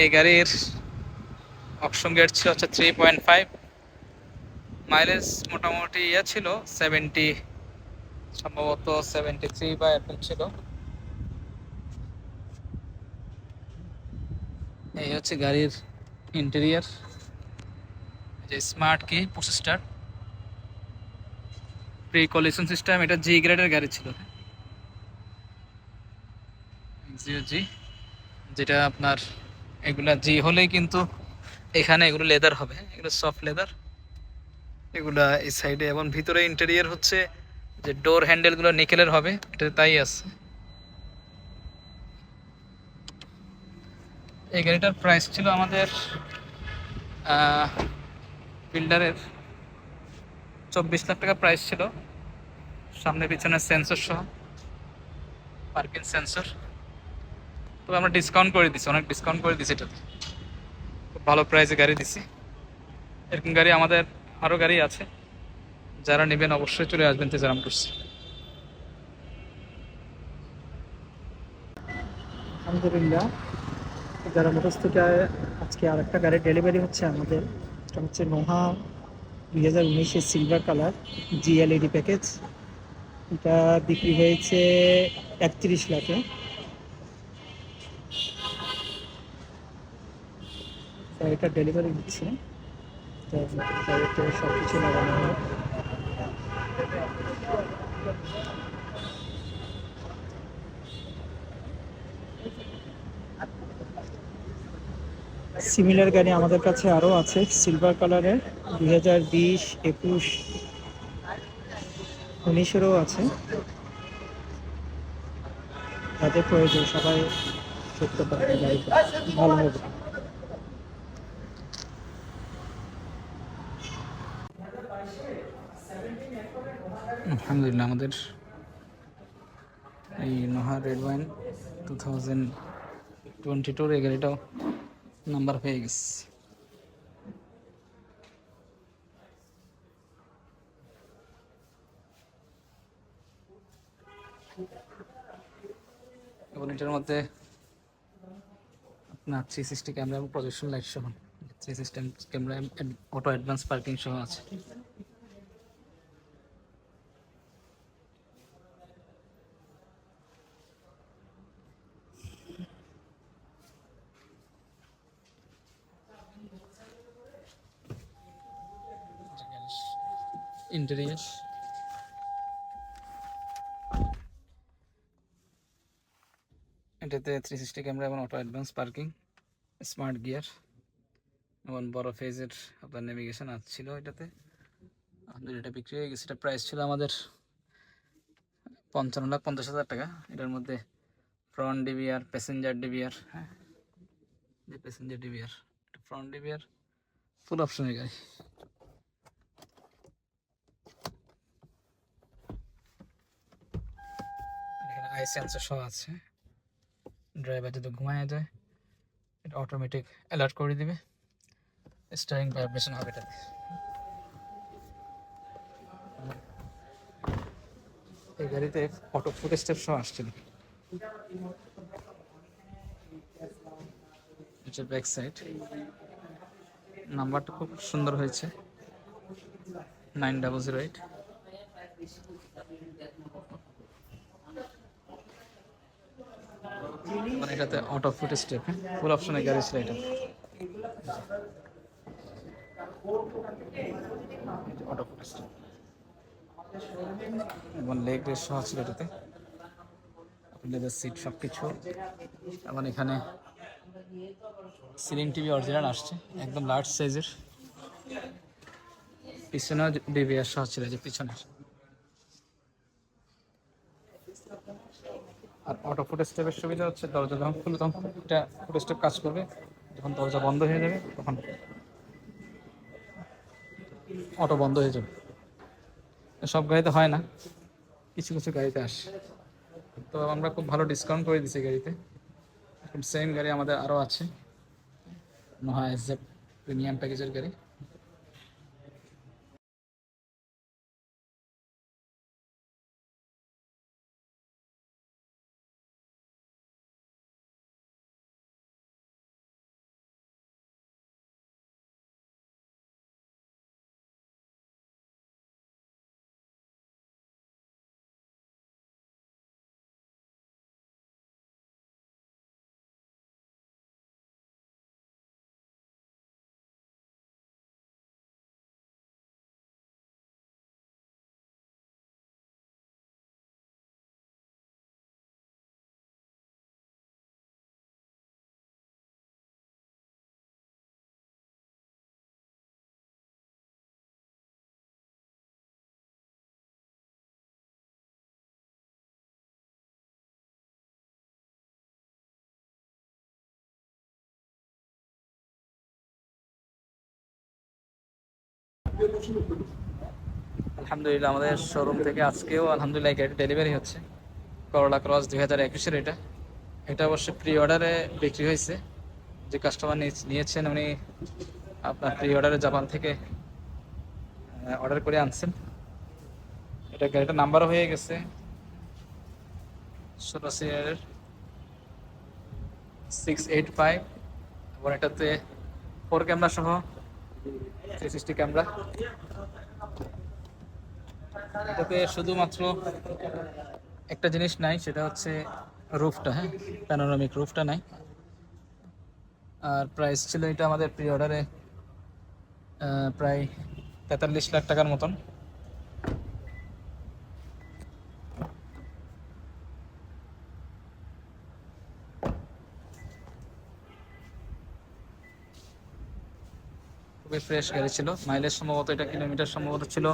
এই গাড়ির অপশন গেট ছিল হচ্ছে 3.5, মাইলেজ মোটামুটি ছিল 70, সম্ভবত 73 বা এরকম ছিল। এই হচ্ছে গাড়ির ইন্টেরিয়ার, যে স্মার্ট কি 25 প্রি কলিশন সিস্টেম। এটা জি গ্রেডের গাড়ি ছিল, জি, যেটা আপনার এগুলা জি হলেই কিন্তু এখানে এগুলো লেদার হবে, এগুলো সফট লেদার এগুলা এই সাইডে। এবং ভিতরে ইন্টেরিয়ার হচ্ছে যে ডোর হ্যান্ডেলগুলো নিকেলের হবে, এটা তাই আছে। এই গাড়িটার প্রাইস ছিল আমাদের বিল্ডারের 24 লাখ টাকা প্রাইস ছিল, সামনে পিছনে সেন্সর সহ, পার্কিং সেন্সর। তবে আমরা ডিসকাউন্ট করে দিছি, অনেক ডিসকাউন্ট করে দিছি, এটাতে খুব ভালো প্রাইসে গাড়ি দিছি। এরকম গাড়ি আমাদের আরও গাড়ি আছে, যারা নেবেন অবশ্যই চলে আসবেন তেজারাম টুরস। আলহামদুলিল্লাহ, যারা মোটরস থেকে আজকে আর একটা গাড়ির ডেলিভারি হচ্ছে আমাদের। এটা হচ্ছে নোহা 2019-এর সিলভার কালার জিএলইডি প্যাকেজ। এটা বিক্রি হয়েছে 31 লাখে। গাড়িটা ডেলিভারি দিচ্ছে, গাড়িতে সব কিছু লাগানো হয়। সিমিলার গাড়ি আমাদের কাছে আরও আছে সিলভার কালারের, 2020, 21, 19-এরও আছে। যাদের প্রয়োজন সবাই করতে পারবে, গাড়িটা ভালো হবে। আলহামদুলিল্লাহ, আমাদের এই নোহা রেড ওয়াইন 2022 এই গাড়িটাও নাম্বার হয়ে গেছে। এবং এটার মধ্যে আপনার 360 ক্যামেরা এবং প্রজেকশন লাইট সহ, 360 ক্যামেরা, অটো অ্যাডভান্স পার্কিং সহ আছে। ইন্টেরিয়ার, এটাতে 360 ক্যামেরা এবং auto advance parking, smart gear এবং বড় ফেজের আপনার নেভিগেশন ছিল এটাতে। আমাদের এটা বিক্রি হয়ে গেছে। এটা প্রাইস ছিল আমাদের 55,50,000 টাকা। এটার মধ্যে ফ্রন্ট ডিভিআর, প্যাসেঞ্জার ডিভিআর, হ্যাঁ, যে প্যাসেঞ্জার ডিভিআর, ফ্রন্ট ডিভিআর, ফুল অপশনের গাড়ি। এখানে আই সেন্সর সহ আছে, ড্রাইভার যদি ঘুমায় যায় এটা অটোমেটিক অ্যালার্ট করে দিবে, স্টারিং ভাইব্রেশন হবে এটাতে। এই গাড়িতে অটো ফুট স্টেপ সহ আসছিল। এটা ব্যাক সাইড, নাম্বারটা খুব সুন্দর হয়েছে, 9008। মানে এটাতে অটো ফুট স্টেপ, ফুল অপশনের গাড়ি ছিল এটা, অটো ফুট স্টেপ এবং লেগ রেস্ট সহ ছিল এটাতে, লেদার সিট সব কিছু। এবং এখানে সিলিং টিভি অরিজিনাল আসছে, একদম লার্জ সাইজের। পিছনেও ডিভিআর সহ ছিল, যে পিছনের। আর অটো ফুট স্টেপের সুবিধা হচ্ছে দরজা যখন খুলবে তখন এটা ফুট স্টেপ কাজ করবে, যখন দরজা বন্ধ হয়ে যাবে তখন অটো বন্ধ হয়ে যাবে। সব গাড়িতে হয় না, কিছু কিছু গাড়িতে আসে। তো আমরা খুব ভালো ডিসকাউন্ট করে দিছি গাড়িতে। সেম গাড়ি আমাদের আরও আছে, নোহা এসজেড প্রিমিয়াম প্যাকেজের গাড়ি। আলহামদুলিল্লাহ আমাদের শোরুম থেকে আজকেও আলহামদুলিল্লাহ এই গাড়ি ডেলিভারি হচ্ছে। করোলা ক্রস 2021-এর এটা। এটা অবশ্য প্রি অর্ডারে বিক্রি হয়েছে। যে কাস্টমার নিয়েছেন উনি আপনার প্রি অর্ডারে জাপান থেকে অর্ডার করে আনছেন। এটা গাড়িটার নাম্বারও হয়ে গেছে 685, এবং এটাতে 4 ক্যামেরা সহ 360 ক্যামেরা। এটাতে শুধুমাত্র একটা জিনিস নাই, সেটা হচ্ছে রুফটা, হ্যাঁ, প্যানোরামিক রুফটা নাই। আর প্রাইস ছিল এটা আমাদের প্রি অর্ডারে প্রায় 43 লাখ টাকার মতন। খুবই ফ্রেশ গাড়ি ছিল। মাইলেজ সম্ভবত এটা কিলোমিটার সম্ভবত ছিল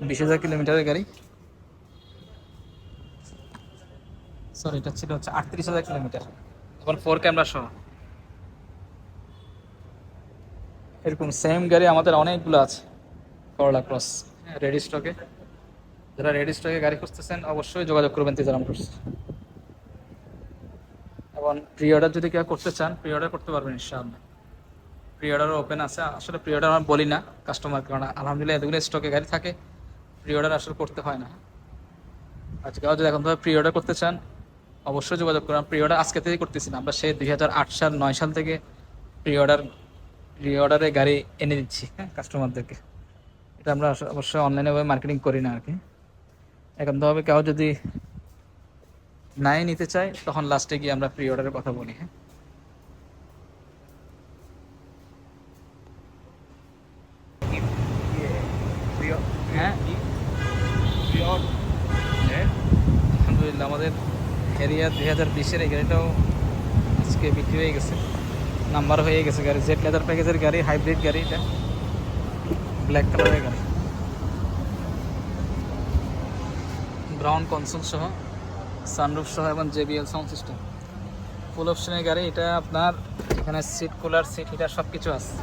20,000 কিলোমিটারের গাড়ি। সরি, এটা ছিল হচ্ছে 38,000 কিলোমিটার, এখন 4 ক্যামেরা সহ। এরকম সেম গাড়ি আমাদের অনেকগুলো আছে করলা ক্রস রেডি স্টকে। যারা রেডি স্টকে গাড়ি খুঁজতেছেন অবশ্যই যোগাযোগ করবেন তেজারাম মোটরস। এবং প্রি অর্ডার যদি কেউ করতে চান প্রি অর্ডার করতে পারবেন ইনশাআল্লাহ। প্রি অর্ডারও ওপেন আছে। আসলে প্রি অর্ডার আমরা বলি না কাস্টমার, কারণ আলহামদুলিল্লাহ এতগুলো স্টকে গাড়ি থাকে, প্রি অর্ডার আসলে করতে হয় না। আজকে যদি এখন ধর প্রি অর্ডার করতে চান অবশ্যই যোগাযোগ করুন। প্রি অর্ডার আজকে থেকেই করতেছি না, আমরা সেই 2008 সাল 9 সাল থেকে প্রি অর্ডারে গাড়ি এনে দিচ্ছি, হ্যাঁ, কাস্টমারদেরকে। এটা আমরা অবশ্যই অনলাইনে মার্কেটিং করি না আর কি। এখন তো হবে কেউ যদি নাই নিতে চায় তখন লাস্টে গিয়ে আমরা প্রি অর্ডারের কথা বলি, হ্যাঁ। হ্যাঁ, আলহামদুলিল্লাহ আমাদের এরিয়া 2020-এর এই গাড়িটাও আজকে বিক্রি হয়ে গেছে, নাম্বার হয়ে গেছে। গাড়ি জেড লেদার প্যাকেজের গাড়ি, হাইব্রিড গাড়ি, এটা ব্ল্যাক কালারের গাড়ি, ব্রাউন কনসোল সহ, সানরুফ সহ এবং JBL সাউন্ড সিস্টেম, ফুল অপশনের গাড়ি। এটা আপনার এখানে সিট কুলার, সিট হিটার সব কিছু আছে।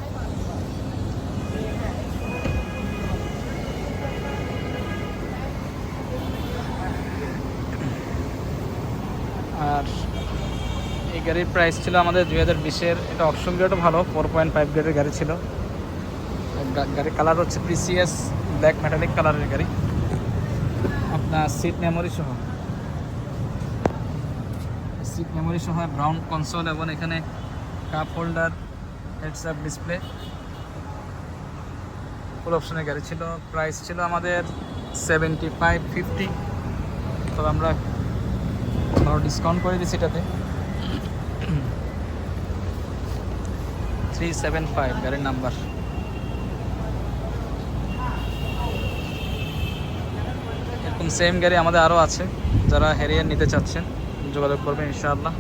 আর এই গাড়ির প্রাইস ছিল আমাদের 2020-এর। এটা অপশন গ্রেডও ভালো, 4.5 গ্রেডের গাড়ি ছিল। গাড়ির কালার হচ্ছে প্রিসিয়াস ব্ল্যাক মেটালিক কালারের গাড়ি। আপনার সিট মেমোরি সহ ব্রাউন কনসোল, এবং এখানে cup holder, heads up display, full অপশনের গাড়ি ছিল। প্রাইস ছিল আমাদের 7550, তবে আমরা ভালো ডিসকাউন্ট করে দিচ্ছি এটাতে 375 গাড়ির নাম্বার। এরকম সেম গাড়ি আমাদের আরও আছে। যারা হ্যারিয়ার নিতে চাচ্ছেন যোগাযোগ করবেন ইনশাআল্লাহ।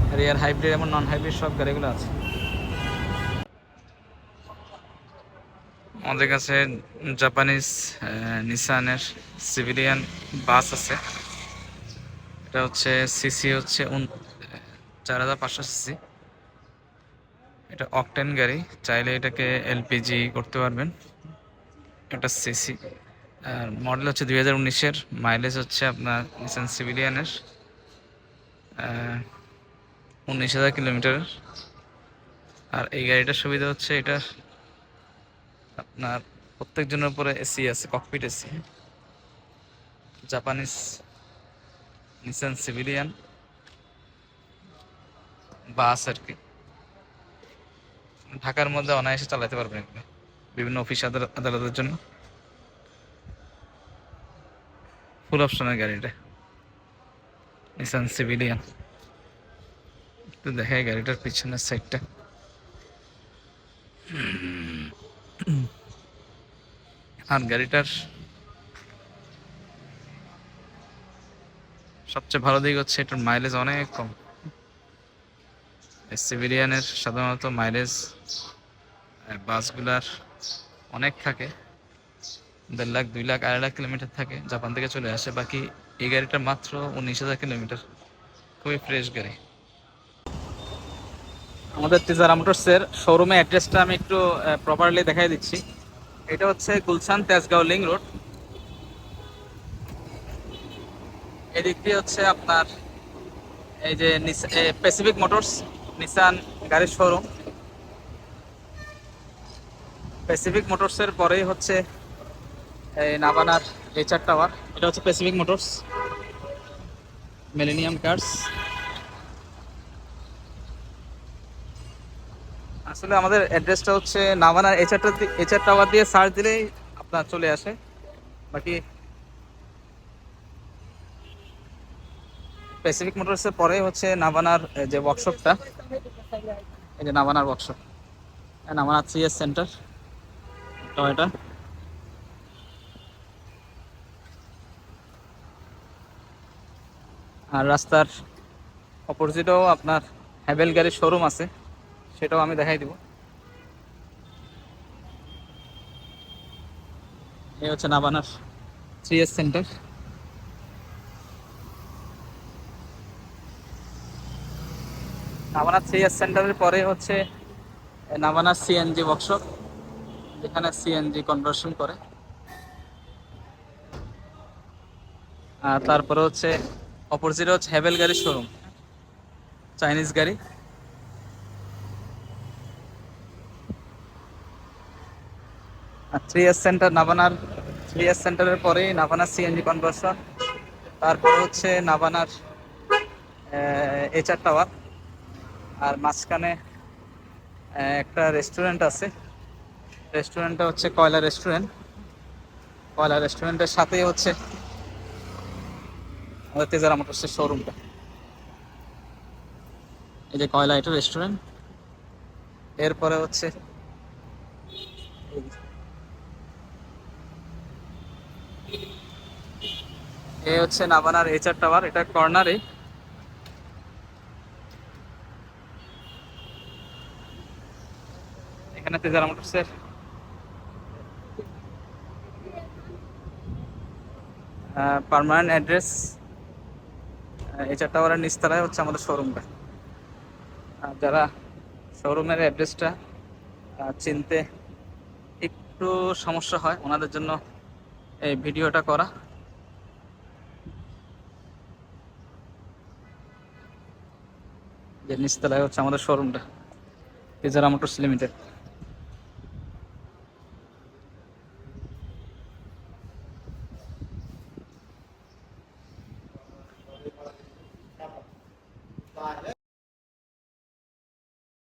হ্যারিয়ার হাইব্রিড এবং নন হাইব্রিড সব গাড়িগুলো আছে আমাদের কাছে। জাপানিজ নিসানের সিভিলিয়ান বাস আছে। এটা হচ্ছে সিসি হচ্ছে 4500 সিসি। এটা অকটেন গাড়ি, চাইলে এটাকে এলপিজি করতে পারবেন। এটা সিসি, আর মডেল হচ্ছে 2019-এর। মাইলেজ হচ্ছে আপনার নিসান সিভিলিয়ানের 19,000 কিলোমিটার। আর এই গাড়িটার সুবিধা হচ্ছে এটা আপনার প্রত্যেকজনের উপরে এসি আছে, cockpit AC. Japanese Nissan civilian bus আর কি, ঢাকার মধ্যে অনায়াসে চালাতে পারবেন এগুলো বিভিন্ন অফিস আদালতের জন্য। ফুল অপশনের গাড়িটা নিসান সিভিলিয়ান। একটু দেখাই গাড়িটার পিছনের সাইডটা। আর গাড়িটার সবচেয়ে ভালো দিক হচ্ছে এটার মাইলেজ অনেক কম। সিভিলিয়ানের সাধারণত মাইলেজ বাসগুলার অনেক থাকে, 1.5 লাখ 2 লাখ 2.5 লাখ কিলোমিটার থাকে, জাপান থেকে চলে আসে। বাকি এই গাড়িটা মাত্র 19,000 কিলোমিটার, খুবই ফ্রেশ গাড়ি। আমাদের তেজারা মোটরসের শোরুমে অ্যাড্রেসটা আমি একটু প্রপারলি দেখাই দিচ্ছি। এটা হচ্ছে গুলশান তেজগাঁও লিং রোড। এদিক দিয়ে হচ্ছে আপনার এই যে প্যাসিফিক মোটরস নিসান গাড়ির শোরুম। প্যাসিফিক মোটরসের পরেই হচ্ছে এই নাভানার এইচআর টাওয়ার। এটা হচ্ছে প্যাসিফিক মোটরস মিলেনিয়াম কার্স। আসলে আমাদের অ্যাড্রেসটা হচ্ছে নাভানার এইচআর টাওয়ার দিয়ে সার্চ দিলেই আপনার চলে আসে। বাকি প্যাসিফিক মোটরসের পরে হচ্ছে নাভানার যে ওয়ার্কশপটা, এই যে নাভানার workshop, Navana 3S centre Toyota. আর রাস্তার অপোজিটেও আপনার হ্যাভেল গাড়ির শোরুম আছে, সেটাও আমি দেখাই দিব। এই হচ্ছে নাভানার 3S সেন্টার। নাভানা 3S সেন্টারের পরে হচ্ছে নাভানা সিএনজি ওয়ার্কশপ, যেখানে সিএনজি কনভার্সন করে। আর তারপরে হচ্ছে অপোজিটে হচ্ছে হ্যাভেল গাড়ির শোরুম, চাইনিজ গাড়ি। আর 3S সেন্টার, নাভানার 3S সেন্টারের পরেই নাভানা সিএনজি কনভার্সন, তারপরে হচ্ছে নাভানার এইচআর টাওয়ার। আর মাঝখানে একটা রেস্টুরেন্ট আছে, রেস্টুরেন্টটা হচ্ছে কয়লা রেস্টুরেন্ট। কয়লা রেস্টুরেন্টের সাথেই হচ্ছে আমাদের তেজারা মোটরসের শোরুমটা। এই যে কয়লা, এটা রেস্টুরেন্ট। এরপরে হচ্ছে এই হচ্ছে নাভানার এইচআর টাওয়ার, এটা কর্নারে। এখানে তেজারা মোটরসের পার্মানেন্ট অ্যাড্রেস এইচআর টাওয়ারের নিচতলায় হচ্ছে আমাদের শোরুমটা। আর যারা শোরুমের অ্যাড্রেসটা চিনতে একটু সমস্যা হয়, ওনাদের জন্য এই ভিডিওটা করা। যে নিচতলায় হচ্ছে আমাদের শোরুমটা, তেজারা মোটরস লিমিটেড।